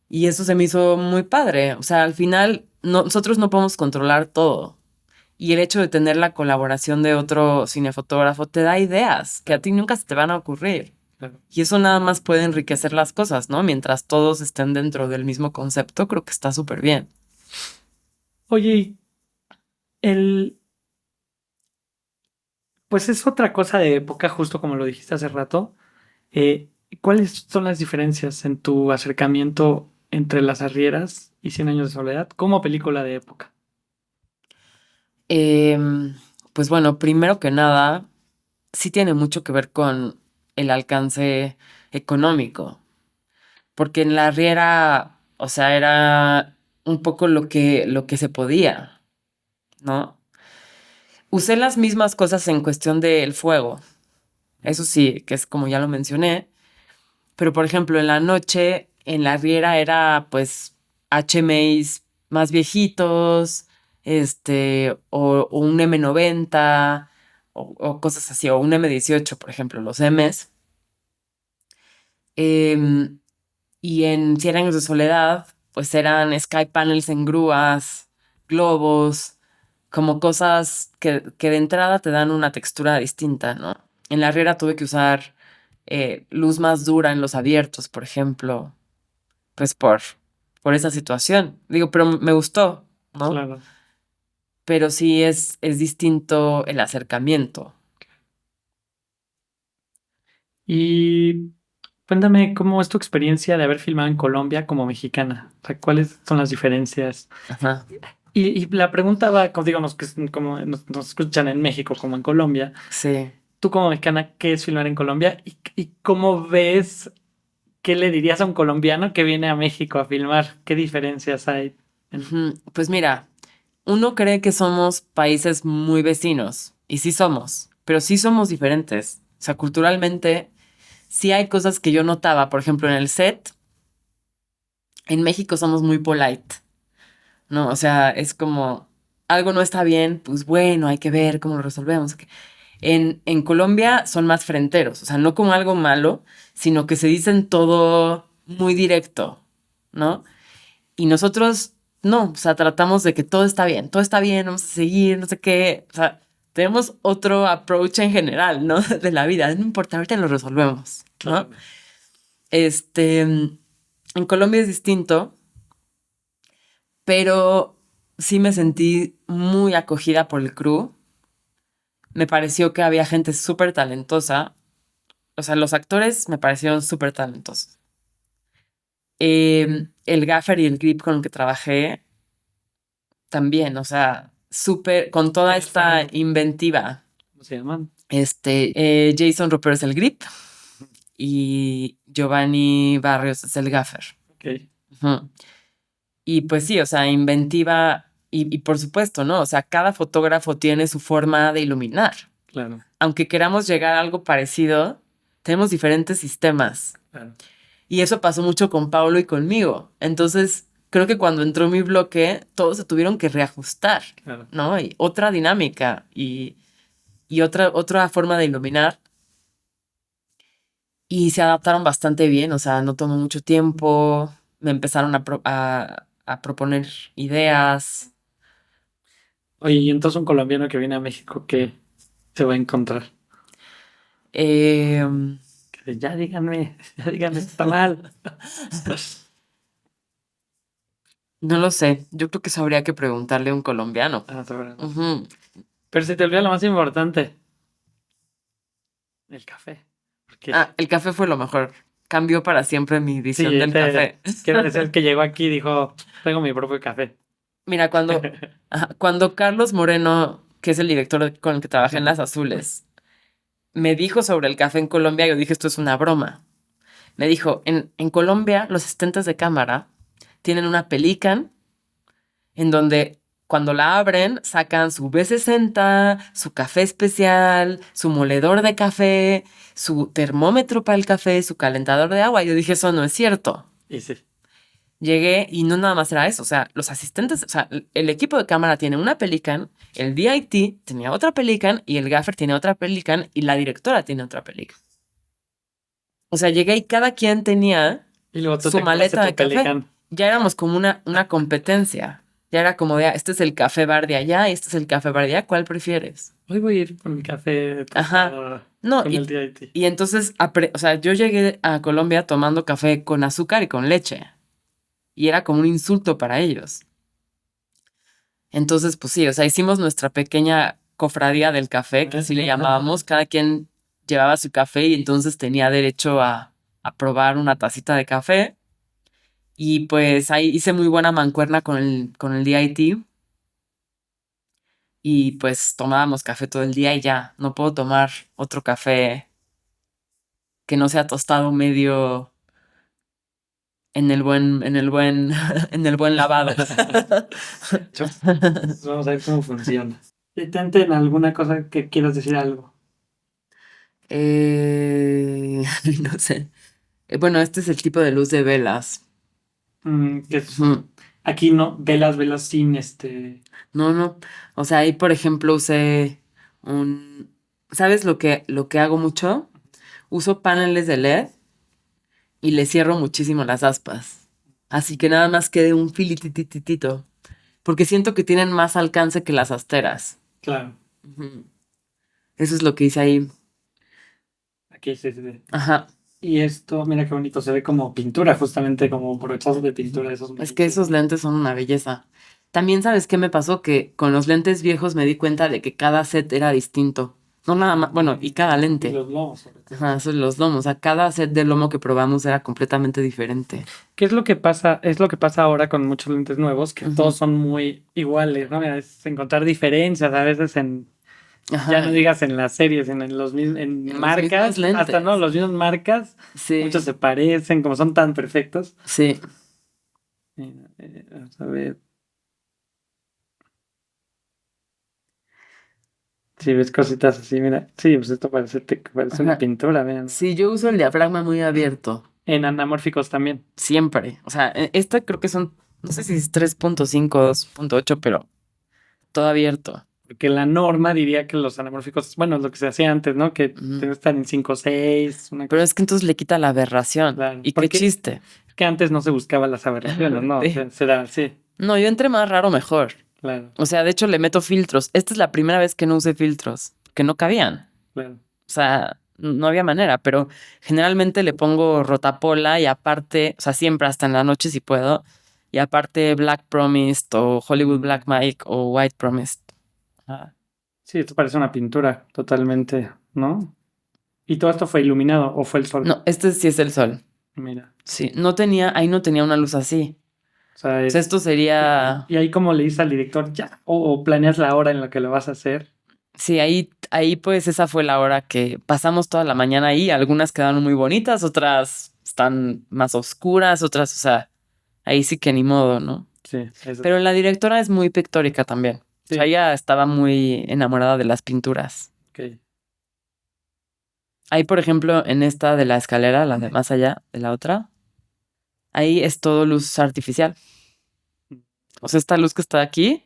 Y eso se me hizo muy padre. O sea, al final nosotros no podemos controlar todo. Y el hecho de tener la colaboración de otro cinefotógrafo te da ideas que a ti nunca se te van a ocurrir. Claro. Y eso nada más puede enriquecer las cosas, ¿no? Mientras todos estén dentro del mismo concepto, creo que está súper bien. Oye, pues es otra cosa de época, justo como lo dijiste hace rato. ¿Cuáles son las diferencias en tu acercamiento entre Las Arrieras y Cien Años de Soledad como película de época? Pues bueno, primero que nada, sí tiene mucho que ver con el alcance económico, porque en La Riera, o sea, era un poco lo que se podía, ¿no? Usé las mismas cosas en cuestión del fuego, eso sí, que es como ya lo mencioné, pero por ejemplo, en la noche, en La Riera era pues HMIs más viejitos, o un M90 o cosas así, o un M18, por ejemplo, los Ms. Em, y en Cien Años de Soledad, pues eran sky panels en grúas, globos, como cosas que de entrada te dan una textura distinta, ¿no? En La Riera tuve que usar luz más dura en los abiertos, por ejemplo, pues por esa situación. Digo, pero me gustó, ¿no? Claro. Pero sí es distinto el acercamiento. Y cuéntame cómo es tu experiencia de haber filmado en Colombia como mexicana. O sea, ¿cuáles son las diferencias? Ajá. Y la pregunta va, como digo, como nos escuchan en México como en Colombia. Sí. Tú como mexicana, ¿qué es filmar en Colombia? ¿Y cómo ves, qué le dirías a un colombiano que viene a México a filmar? ¿Qué diferencias hay? Pues mira, uno cree que somos países muy vecinos, y sí somos, pero sí somos diferentes. O sea, culturalmente, sí hay cosas que yo notaba. Por ejemplo, en el set, en México somos muy polite, ¿no? O sea, es como, algo no está bien, pues bueno, hay que ver cómo lo resolvemos. En Colombia son más fronteros, o sea, no como algo malo, sino que se dicen todo muy directo, ¿no? Y nosotros no, o sea, tratamos de que todo está bien, vamos a seguir, no sé qué, o sea, tenemos otro approach en general, ¿no? De la vida, no importa, ahorita lo resolvemos, ¿no? Claro. En Colombia es distinto, pero sí me sentí muy acogida por el crew. Me pareció que había gente súper talentosa. O sea, los actores me parecieron súper talentosos. El gaffer y el grip con el que trabajé también, o sea, súper, con toda esta inventiva. ¿Cómo se llaman? Jason Roper es el grip y Giovanni Barrios es el gaffer. Ok. Ujú. Y pues sí, o sea, inventiva y por supuesto, ¿no? O sea, cada fotógrafo tiene su forma de iluminar. Claro. Aunque queramos llegar a algo parecido, tenemos diferentes sistemas. Claro. Y eso pasó mucho con Paulo y conmigo. Entonces, creo que cuando entró mi bloque, todos se tuvieron que reajustar, Claro. ¿no? Y otra dinámica y otra forma de iluminar. Y se adaptaron bastante bien, o sea, no tomó mucho tiempo. Me empezaron a proponer ideas. Oye, y entonces un colombiano que viene a México, ¿qué se va a encontrar? Eh, Que ya díganme, está mal. no lo sé, yo creo que eso habría que preguntarle a un colombiano. Ah, seguro. Ujú. Pero se te olvida lo más importante. El café. Porque El café fue lo mejor. Cambió para siempre mi visión sí, del café. quiero decir que llegó aquí y dijo, tengo mi propio café. Mira, cuando Carlos Moreno, que es el director con el que trabajé en Las Azules, me dijo sobre el café en Colombia, yo dije, esto es una broma. Me dijo, en Colombia los asistentes de cámara tienen una Pelican en donde cuando la abren sacan su B60, su café especial, su moledor de café, su termómetro para el café, su calentador de agua. Yo dije, eso no es cierto. Y sí. Llegué y no nada más era eso, o sea, los asistentes, o sea, el equipo de cámara tiene una Pelican, el DIT tenía otra Pelican y el gaffer tiene otra Pelican y la directora tiene otra Pelican. O sea, llegué y cada quien tenía Y luego tú su te maleta compraste de tu café. Pelican. Ya éramos como una competencia. Ya era como de, este es el café bar de allá y este es el café bar de allá, ¿cuál prefieres? Hoy voy a ir con mi café Ajá. tostado No, con el DIT. y entonces, o sea, yo llegué a Colombia tomando café con azúcar y con leche. Y era como un insulto para ellos. Entonces, pues sí, o sea, hicimos nuestra pequeña cofradía del café, que así le llamábamos. Cada quien llevaba su café y entonces tenía derecho a probar una tacita de café. Y pues ahí hice muy buena mancuerna con el DIT. Y pues tomábamos café todo el día y ya, no puedo tomar otro café que no sea tostado medio en el buen, en el buen lavado. Vamos a ver cómo funciona. Detente en alguna cosa que quieras decir algo. No sé. Bueno, este es el tipo de luz de velas. Que aquí no, velas sin No. O sea, ahí, por ejemplo, usé ¿sabes lo que hago mucho? Uso paneles de LED y le cierro muchísimo las aspas. Así que nada más quede un filitititito. Porque siento que tienen más alcance que las asteras. Claro. Eso es lo que hice ahí. Aquí sí. Ajá. Y esto, mira qué bonito, se ve como pintura, justamente como brochazos de pintura. Es que esos lentes son una belleza. También, ¿sabes qué me pasó? Que con los lentes viejos me di cuenta de que cada set era distinto. No nada más, bueno, y cada lente. Y los lomos, sobre todo. Ajá, eso, los lomos. O sea, cada set de lomo que probamos era completamente diferente. ¿Qué es lo que pasa? Es lo que pasa ahora con muchos lentes nuevos, que todos son muy iguales, ¿no? Es encontrar diferencias a veces Ajá. ya no digas en las series, en los En marcas, los lentes. hasta no, los mismos marcas, Sí. muchos se parecen, como son tan perfectos. Sí. Vamos a ver. Si ves cositas así, mira. Sí, pues esto parece una pintura, vean. Sí, yo uso el diafragma muy abierto. En anamórficos también. Siempre. O sea, esta creo que son, no sé si es 3.5 o 2.8, pero todo abierto. Porque la norma diría que los anamórficos, bueno, es lo que se hacía antes, ¿no? Que debe estar en 5 o 6. Pero es que entonces le quita la aberración. Claro. ¿Y qué chiste? Es que antes no se buscaban las aberraciones, ¿no? Sí. Se da así. No, yo entre más raro mejor. Claro, O sea, de hecho le meto filtros. Esta es la primera vez que no usé filtros, que no cabían. claro. O sea, no había manera, pero generalmente le pongo rotapola y aparte, o sea, siempre hasta en la noche si puedo, y aparte Black Promised o Hollywood Black Mike o White Promised. Ajá. Sí, esto parece una pintura totalmente, ¿no? ¿Y todo esto fue iluminado o fue el sol? No, este sí es el sol. Mira, Sí, ahí no tenía una luz así. o sea, O sea, esto sería, y ahí como le dices al director, ya, o planeas la hora en la que lo vas a hacer. sí, ahí pues esa fue la hora que pasamos toda la mañana ahí. Algunas quedaron muy bonitas, otras están más oscuras, otras, o sea, ahí sí que ni modo, ¿no? Sí, eso. Pero la directora es muy pictórica también. Sí. O sea, ella estaba muy enamorada de las pinturas. Ok. Ahí, por ejemplo, en esta de la escalera, la de más allá de la otra, ahí es todo luz artificial. O sea, esta luz que está aquí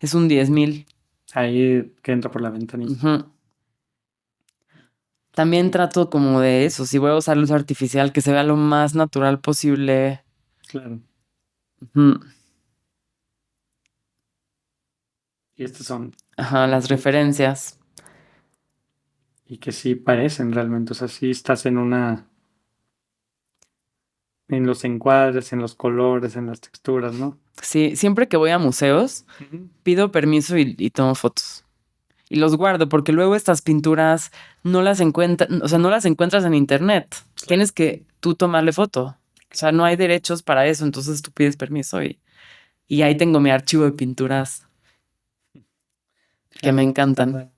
es un 10,000. Ahí que entra por la ventanilla. Ujú. También trato como de eso, si voy a usar luz artificial, que se vea lo más natural posible. Claro. Ujú. Y estos son, Ajá, las referencias. y que sí parecen realmente, o sea, sí estás en una, en los encuadres, en los colores, en las texturas, ¿no? Sí, siempre que voy a museos, pido permiso y tomo fotos. Y los guardo porque luego estas pinturas no las encuentras, o sea, no las encuentras en internet. Tienes que tú tomarle foto. O sea, no hay derechos para eso, entonces tú pides permiso y ahí tengo mi archivo de pinturas que me encantan.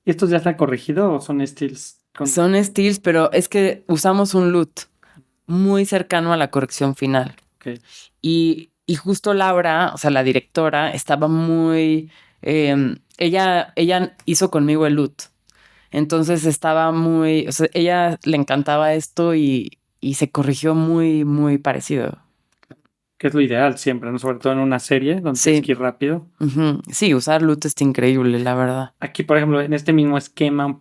¿Y estos ya están corregidos o son stills? Son stills, pero es que usamos un LUT muy cercano a la corrección final. Ok. Y justo Laura, o sea, la directora, estaba muy... ella hizo conmigo el LUT. Entonces estaba muy... O sea, ella le encantaba esto y se corrigió muy, muy parecido. Que es lo ideal siempre, ¿no? Sobre todo en una serie donde Sí. tienes que ir rápido. Ujú. Sí, usar LUT está increíble, la verdad. Aquí, por ejemplo, en este mismo esquema,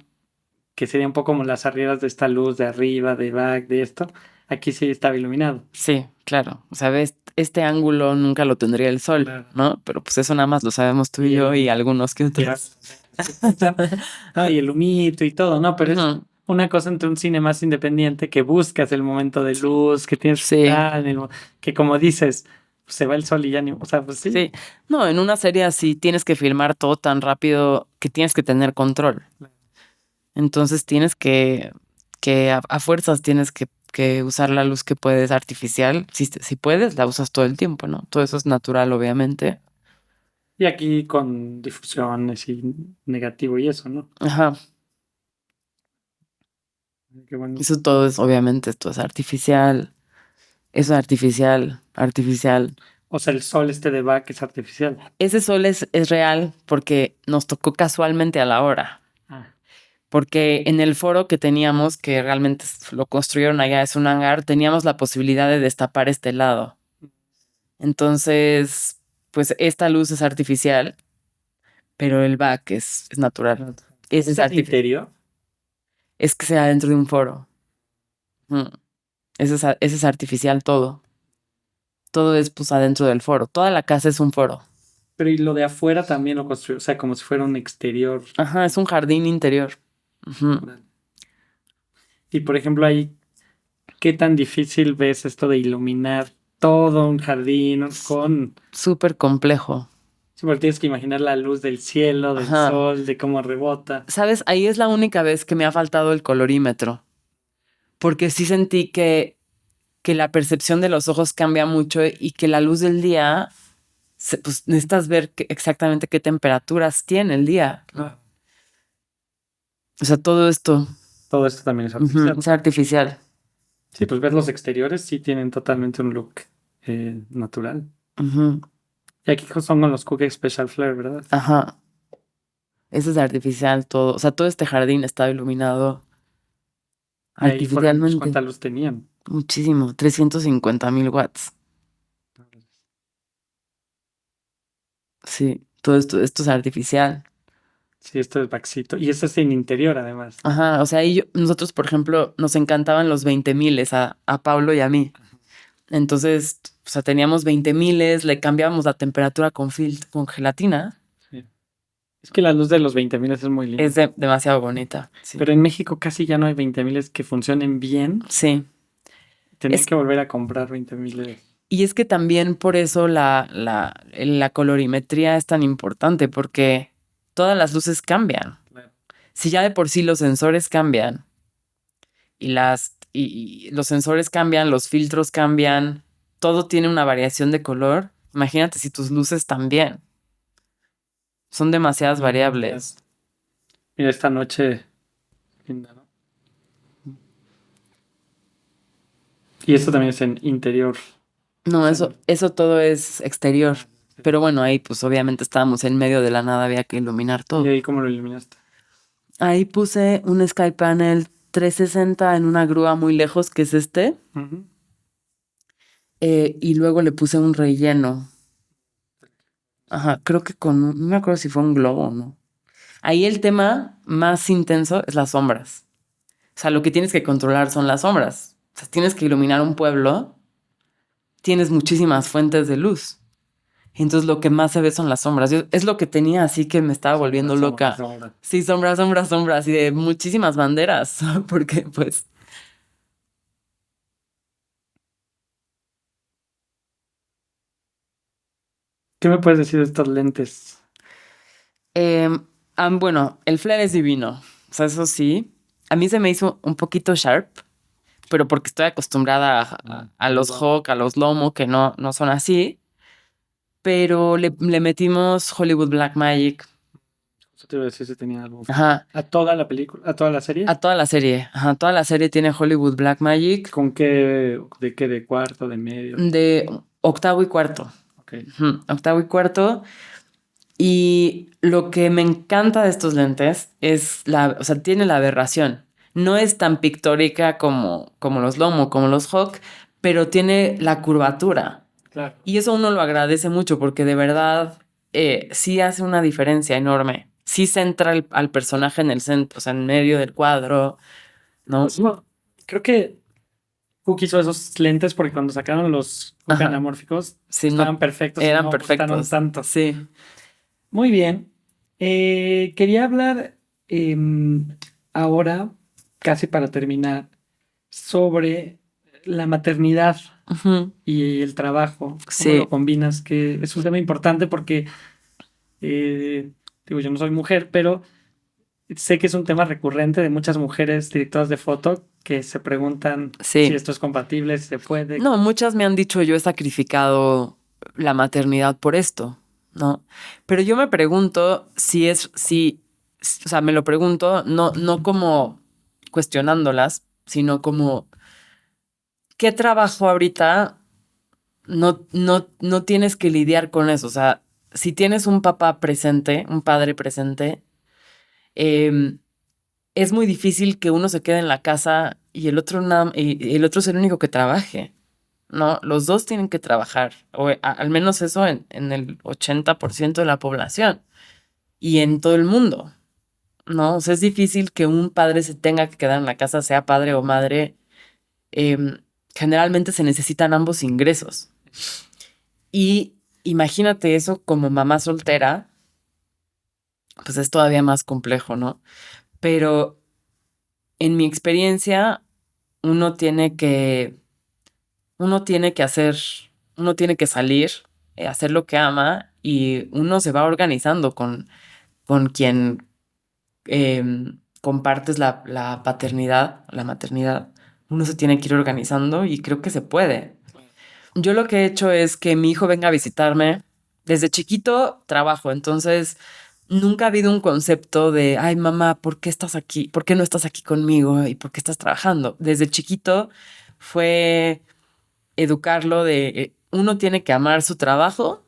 que sería un poco como las arrieras de esta luz de arriba, de back, de esto, aquí sí estaba iluminado. Sí, claro. O sea, ves, este ángulo nunca lo tendría el sol, Claro. ¿no? Pero pues eso nada más lo sabemos tú y Y yo el- y algunos que otros. Ah, y el humito y todo, ¿no? Pero es Ujú. una cosa entre un cine más independiente que buscas el momento de luz, que tienes Sí. que como dices, pues, se va el sol y ya ni, o sea, pues sí. Sí. No, en una serie así tienes que filmar todo tan rápido que tienes que tener control. Entonces tienes que a fuerzas tienes que usar la luz que puedes artificial. Si puedes, la usas todo el tiempo, ¿no? Todo eso es natural, obviamente. Y aquí con difusiones y negativo y eso, ¿no? Ajá. Qué bueno. Eso todo es, obviamente, esto es artificial. Eso es artificial, artificial. O sea, el sol este de back es artificial. Ese sol es real porque nos tocó casualmente a la hora. Ah, Porque en el foro que teníamos, que realmente lo construyeron allá, es un hangar, teníamos la posibilidad de destapar este lado. Entonces, pues esta luz es artificial, pero el back es natural. Ese es ¿es artificial. interior? Es que sea dentro de un foro. Ese es artificial todo. Todo es pues adentro del foro. Toda la casa es un foro. Pero y lo de afuera también lo construyó, o sea, como si fuera un exterior. Ajá, es un jardín interior. Ujú. Y por ejemplo, ahí, ¿qué tan difícil ves esto de iluminar todo un jardín con... Súper complejo. Sí, porque tienes que imaginar la luz del cielo, del Ajá. sol, de cómo rebota. ¿Sabes? Ahí es la única vez que me ha faltado el colorímetro. Porque sí sentí que la percepción de los ojos cambia mucho y que la luz del día, pues necesitas ver exactamente qué temperaturas tiene el día. O sea, todo esto Todo esto también es artificial. es artificial. Sí, pues ves los exteriores, sí tienen totalmente un look natural. Ujú. Y aquí son con los Cookie Special Flare, ¿verdad? Ajá. Eso es artificial todo. O sea, todo este jardín está iluminado Y ahí, por ejemplo, pues, artificialmente. ¿cuánta luz tenían? Muchísimo. 350,000 watts. Sí, todo esto es artificial. Sí, esto es baxito. Y esto es en interior, además. Ajá. O sea, nosotros, por ejemplo, nos encantaban los 20,000 a Pablo y a mí. Entonces, o sea, teníamos 20,000, le cambiábamos la temperatura con gelatina. Sí. Es que la luz de los 20,000 es muy linda. Es demasiado bonita. Sí. Pero en México casi ya no hay 20,000 que funcionen bien. Sí. Tenían que volver a comprar 20,000. Y es que también por eso la colorimetría es tan importante, porque todas las luces cambian. Claro. Si ya de por sí los sensores cambian y los sensores cambian, los filtros cambian, todo tiene una variación de color. Imagínate si tus luces también. Son demasiadas variables. Mira, esta noche linda, ¿no? Y esto también es en interior. No, eso todo es exterior. Pero bueno, ahí pues obviamente estábamos en medio de la nada, había que iluminar todo. ¿Y ahí cómo lo iluminaste? Ahí puse un Sky Panel 360 en una grúa muy lejos, que es este. Uh-huh. Y luego le puse un relleno. Ajá, creo que no me acuerdo si fue un globo o no. Ahí el tema más intenso es las sombras. O sea, lo que tienes que controlar son las sombras. O sea, tienes que iluminar un pueblo, tienes muchísimas fuentes de luz. Entonces lo que más se ve son las sombras. Es lo que tenía así que me estaba volviendo loca. Sombra. Sí, sombras. Y de muchísimas banderas. Porque pues... ¿Qué me puedes decir de estas lentes? Bueno, el flare es divino. O sea, eso sí. A mí se me hizo un poquito sharp, pero porque estoy acostumbrada a los Hawk, a los Lomo, que no son así. Pero le metimos Hollywood Blackmagic. Eso te iba a decir si tenía algo. Ajá. ¿A toda la película? ¿A toda la serie? A toda la serie. Ajá, toda la serie tiene Hollywood Blackmagic. ¿Con qué? ¿De qué? ¿De cuarto? ¿De medio? De octavo y cuarto. Okay. Octavo y cuarto. Y lo que me encanta de estos lentes es o sea, tiene la aberración. No es tan pictórica como los Lomo, como los Hawk, pero tiene la curvatura. Claro. Y eso uno lo agradece mucho porque de verdad sí hace una diferencia enorme. Sí centra al personaje en el centro, o sea, en medio del cuadro, ¿no? Pues, no, creo que Cook hizo esos lentes porque cuando sacaron los anamórficos estaban perfectos. Eran no perfectos. Tanto. Sí. Muy bien. Quería hablar ahora, casi para terminar, sobre la maternidad y el trabajo. ¿Cómo lo combinas? Que es un tema importante porque, digo, yo no soy mujer, pero sé que es un tema recurrente de muchas mujeres directoras de foto que se preguntan si esto es compatible, si se puede. No, muchas me han dicho yo he sacrificado la maternidad por esto, ¿no? Pero yo me pregunto o sea, me lo pregunto no como cuestionándolas, sino como ¿qué trabajo ahorita no tienes que lidiar con eso? O sea, si tienes un papá presente, un padre presente, es muy difícil que uno se quede en la casa y el otro es el único que trabaje. No, los dos tienen que trabajar, o al menos eso en el 80% de la población y en todo el mundo, ¿no? O sea, es difícil que un padre se tenga que quedar en la casa, sea padre o madre. Generalmente se necesitan ambos ingresos. Y imagínate eso como mamá soltera, pues es todavía más complejo, ¿no? Pero en mi experiencia, uno tiene que salir, hacer lo que ama y uno se va organizando con quien compartes la paternidad, la maternidad. Uno se tiene que ir organizando y creo que se puede. Yo lo que he hecho es que mi hijo venga a visitarme. Desde chiquito trabajo, entonces nunca ha habido un concepto de, ay mamá, ¿por qué estás aquí? ¿Por qué no estás aquí conmigo? ¿Y por qué estás trabajando? Desde chiquito fue educarlo de uno tiene que amar su trabajo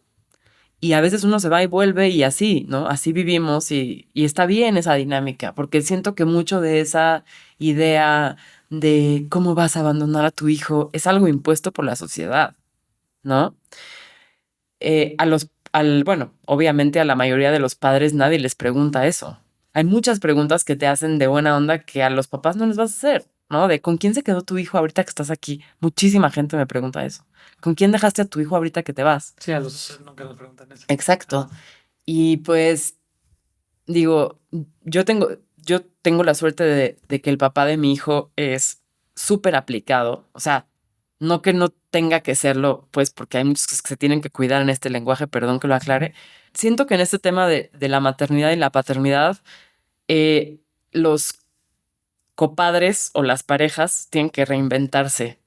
y a veces uno se va y vuelve y así, ¿no? Así vivimos y está bien esa dinámica, porque siento que mucho de esa idea de cómo vas a abandonar a tu hijo es algo impuesto por la sociedad, ¿no? Bueno, obviamente a la mayoría de los padres nadie les pregunta eso. Hay muchas preguntas que te hacen de buena onda que a los papás no les vas a hacer, ¿no? De ¿con quién se quedó tu hijo ahorita que estás aquí? Muchísima gente me pregunta eso. ¿Con quién dejaste a tu hijo ahorita que te vas? Sí, a los hombres nunca nos preguntan eso. Exacto. Y pues digo, yo tengo la suerte de que el papá de mi hijo es súper aplicado. O sea, no que no tenga que serlo, pues porque hay muchos que se tienen que cuidar en este lenguaje, perdón que lo aclare. Siento que en este tema de la maternidad y la paternidad, los copadres o las parejas tienen que reinventarse.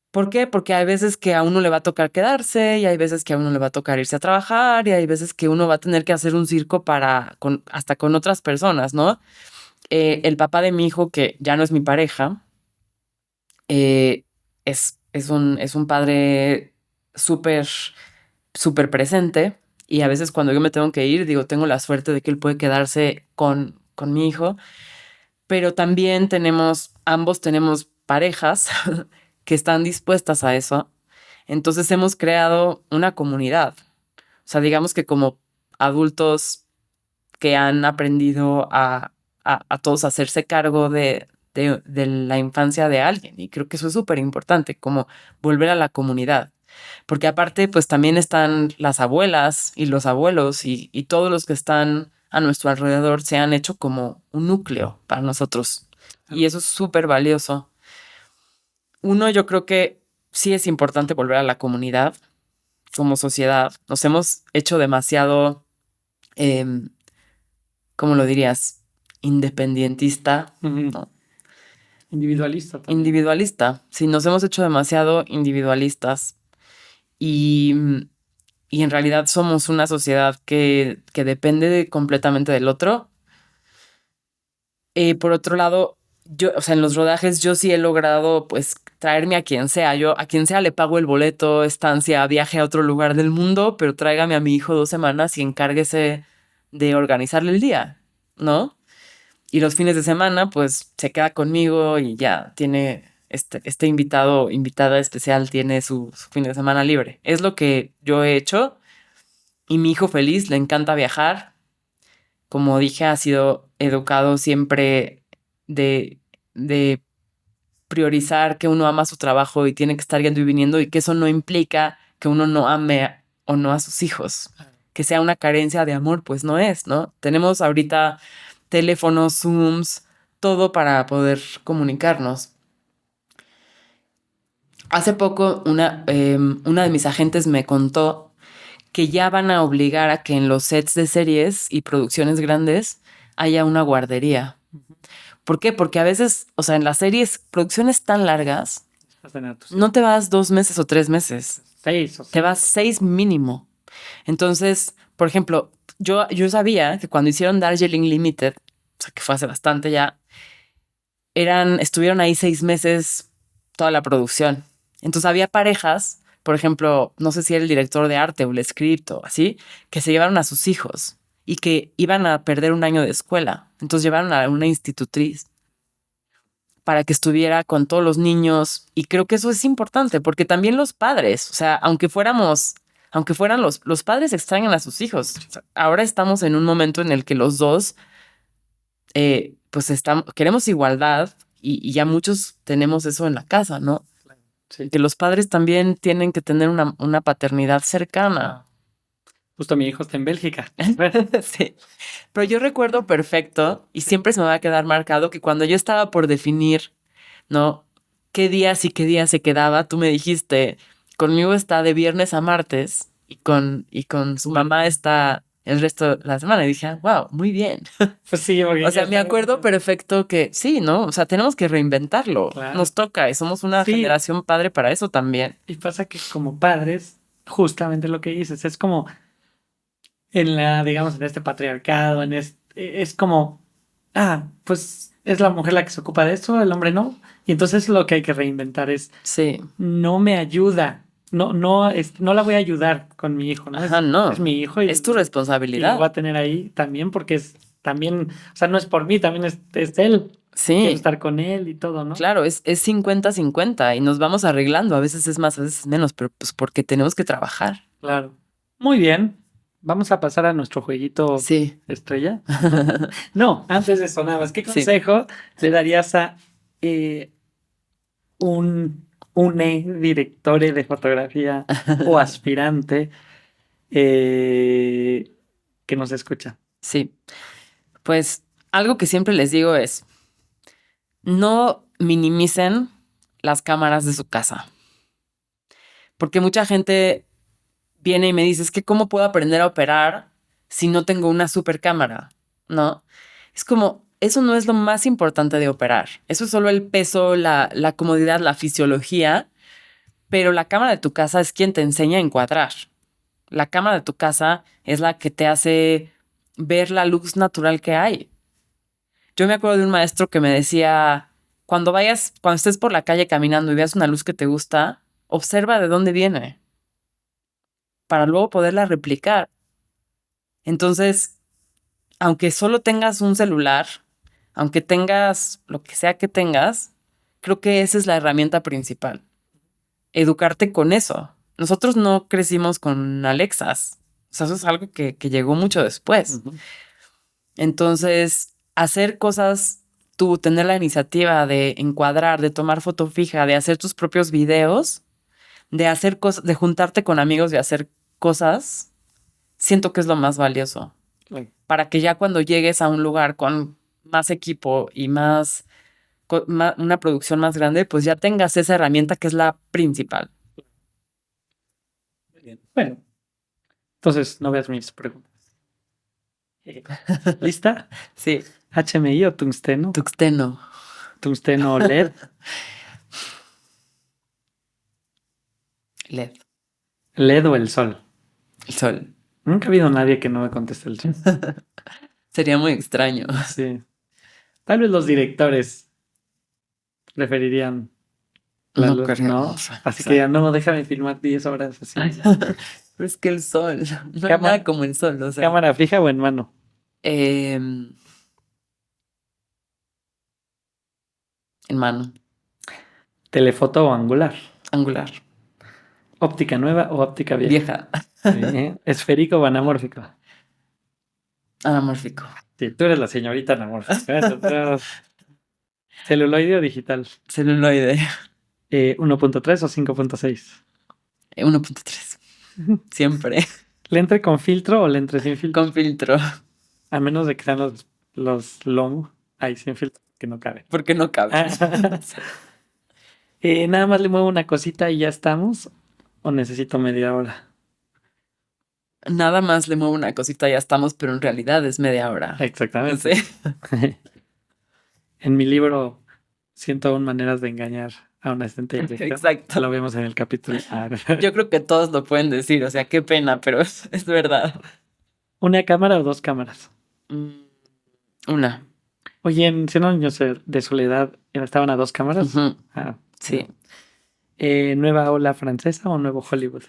¿Por qué? Porque hay veces que a uno le va a tocar quedarse y hay veces que a uno le va a tocar irse a trabajar y hay veces que uno va a tener que hacer un circo hasta con otras personas, ¿no? El papá de mi hijo, que ya no es mi pareja, es un padre súper, súper presente y a veces cuando yo me tengo que ir, digo, tengo la suerte de que él puede quedarse con mi hijo, pero también ambos tenemos parejas que están dispuestas a eso. Entonces hemos creado una comunidad. O sea, digamos que como adultos que han aprendido a todos hacerse cargo de la infancia de alguien. Y creo que eso es súper importante, como volver a la comunidad. Porque aparte, pues también están las abuelas y los abuelos y todos los que están a nuestro alrededor se han hecho como un núcleo para nosotros. Y eso es súper valioso. Uno, yo creo que sí es importante volver a la comunidad como sociedad. Nos hemos hecho demasiado, ¿cómo lo dirías? Independientista, ¿no? Individualista también. Individualista. Sí, nos hemos hecho demasiado individualistas y en realidad somos una sociedad que depende completamente del otro. Por otro lado, o sea, en los rodajes yo sí he logrado, pues, traerme a quien sea. Yo a quien sea le pago el boleto, estancia, viaje a otro lugar del mundo, pero tráigame a mi hijo 2 semanas y encárguese de organizarle el día, ¿no? Y los fines de semana, pues, se queda conmigo y ya tiene este invitado, invitada especial, tiene su fin de semana libre. Es lo que yo he hecho y mi hijo feliz, le encanta viajar. Como dije, ha sido educado siempre de priorizar que uno ama su trabajo y tiene que estar yendo y viniendo y que eso no implica que uno no ame o no a sus hijos. Que sea una carencia de amor, pues no es, ¿no? Tenemos ahorita teléfonos, Zooms, todo para poder comunicarnos. Hace poco una de mis agentes me contó que ya van a obligar a que en los sets de series y producciones grandes haya una guardería. ¿Por qué? Porque a veces, o sea, en las series, producciones tan largas, no te vas 2 meses o 3 meses. 6 te vas 6 mínimo. Entonces, por ejemplo, yo sabía que cuando hicieron Darjeeling Limited, o sea, que fue hace bastante ya, estuvieron ahí 6 meses toda la producción. Entonces había parejas, por ejemplo, no sé si era el director de arte o el script o así, que se llevaron a sus hijos y que iban a perder un año de escuela. Entonces llevaron a una institutriz para que estuviera con todos los niños. Y creo que eso es importante porque también los padres, o sea, aunque fueran los padres extrañan a sus hijos. O sea, ahora estamos en un momento en el que los dos, pues queremos igualdad y ya muchos tenemos eso en la casa, ¿no? Sí. Que los padres también tienen que tener una paternidad cercana. Justo mi hijo está en Bélgica. Sí. Pero yo recuerdo perfecto y siempre se me va a quedar marcado que cuando yo estaba por definir, ¿no? ¿Qué día sí, qué día se quedaba? Tú me dijiste, conmigo está de viernes a martes y con su mamá está el resto de la semana. Y dije, wow, muy bien. Pues sí, o sea, me acuerdo perfecto que sí, ¿no? O sea, tenemos que reinventarlo. Claro. Nos toca y somos una generación padre para eso también. Y pasa que como padres, justamente lo que dices, es como digamos, en este patriarcado, es como, pues es la mujer la que se ocupa de eso, el hombre no. Y entonces lo que hay que reinventar es, sí, no me ayuda. No la voy a ayudar con mi hijo, ¿no? Ajá, no. Es mi hijo y es tu responsabilidad. Y lo va a tener ahí también porque también, o sea, no es por mí, también es él. Sí. Quiero estar con él y todo, ¿no? Claro, es 50-50 y nos vamos arreglando. A veces es más, a veces es menos, pero pues porque tenemos que trabajar. Claro. Muy bien. Vamos a pasar a nuestro jueguito Sí. estrella. No, antes de eso nada más. ¿Qué consejo le darías a un director de fotografía o aspirante que nos escucha? Sí. Pues algo que siempre les digo es, no minimicen las cámaras de su casa. Porque mucha gente viene y me dice, es que ¿cómo puedo aprender a operar si no tengo una super cámara? ¿No? Es como, eso no es lo más importante de operar. Eso es solo el peso, la comodidad, la fisiología. Pero la cámara de tu casa es quien te enseña a encuadrar. La cámara de tu casa es la que te hace ver la luz natural que hay. Yo me acuerdo de un maestro que me decía, cuando estés por la calle caminando y veas una luz que te gusta, observa de dónde viene para luego poderla replicar. Entonces, aunque solo tengas un celular, aunque tengas lo que sea que tengas, creo que esa es la herramienta principal. Educarte con eso. Nosotros no crecimos con Alexas. O sea, eso es algo que llegó mucho después. Uh-huh. Entonces, hacer cosas tú, tener la iniciativa de encuadrar, de tomar foto fija, de hacer tus propios videos, de hacer cosas, de juntarte con amigos, de hacer cosas, siento que es lo más valioso. Sí. Para que ya cuando llegues a un lugar con más equipo y una producción más grande, pues ya tengas esa herramienta que es la principal. Muy bien. Bueno, entonces no veas mis preguntas. ¿Lista? Sí. ¿HMI o tungsteno? Tungsteno. ¿Tungsteno o LED? LED. ¿LED o el sol? El sol. Nunca ha habido nadie que no me conteste el sol. Sería muy extraño. Sí. Tal vez los directores preferirían la luz, ¿no? Así que ya no, déjame filmar 10 horas así. Pero es que el sol, no hay nada como el sol. O sea. ¿Cámara fija o en mano? En mano. ¿Telefoto o angular? Angular. ¿Óptica nueva o óptica vieja? Sí. ¿Esférico o anamórfico? Anamórfico. Sí, tú eres la señorita anamórfica. ¿Celuloide o digital? Celuloide. 1.3 o 5.6? 1.3. Siempre. ¿Lente con filtro o lente sin filtro? Con filtro. A menos de que sean los long. Ahí sin filtro, que no cabe. Porque no cabe. Nada más le muevo una cosita y ya estamos. ¿O necesito media hora? Nada más le muevo una cosita y ya estamos, pero en realidad es media hora. Exactamente. Sí. En mi libro 101 maneras de engañar a una asistente de dirección. Exacto. Lo vemos en el capítulo. Yo creo que todos lo pueden decir, o sea, qué pena, pero es verdad. ¿Una cámara o dos cámaras? Una. Oye, en 100 años de soledad estaban a dos cámaras. Uh-huh. Sí. ¿Nueva ola francesa o nuevo Hollywood?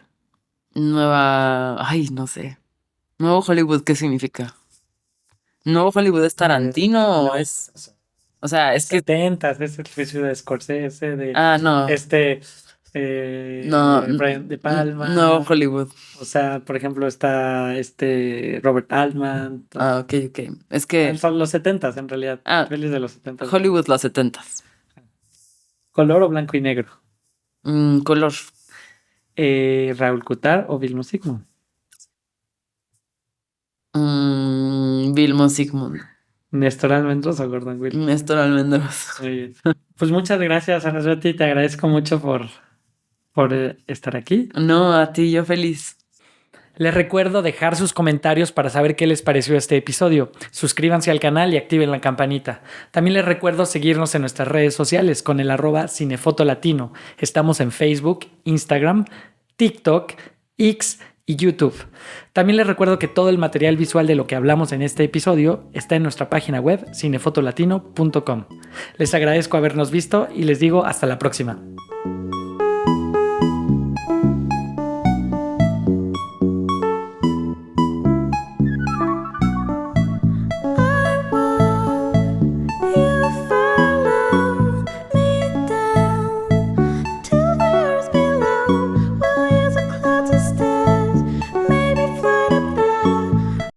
No sé. ¿Nuevo Hollywood qué significa? ¿Nuevo Hollywood es Tarantino o es...? O sea, es que... 70s, es el juicio de Scorsese, de... no. Brian De Palma. Nuevo Hollywood. O sea, por ejemplo, está Robert Altman. Ok. Es que... Son los 70s, en realidad. Pelis de los 70s. Hollywood, los 70s. ¿Color o blanco y negro? Color. ¿Raúl Cutar o Vilmos Zsigmond? Vilmos Zsigmond. ¿Néstor Almendros o Gordon Willis? Néstor Almendros. Muy bien. Pues muchas gracias, Saraswati. Te agradezco mucho por estar aquí. No, a ti, yo feliz. Les recuerdo dejar sus comentarios para saber qué les pareció este episodio. Suscríbanse al canal y activen la campanita. También les recuerdo seguirnos en nuestras redes sociales con el @cinefotolatino. Estamos en Facebook, Instagram, TikTok, X y YouTube. También les recuerdo que todo el material visual de lo que hablamos en este episodio está en nuestra página web cinefotolatino.com. Les agradezco habernos visto y les digo hasta la próxima.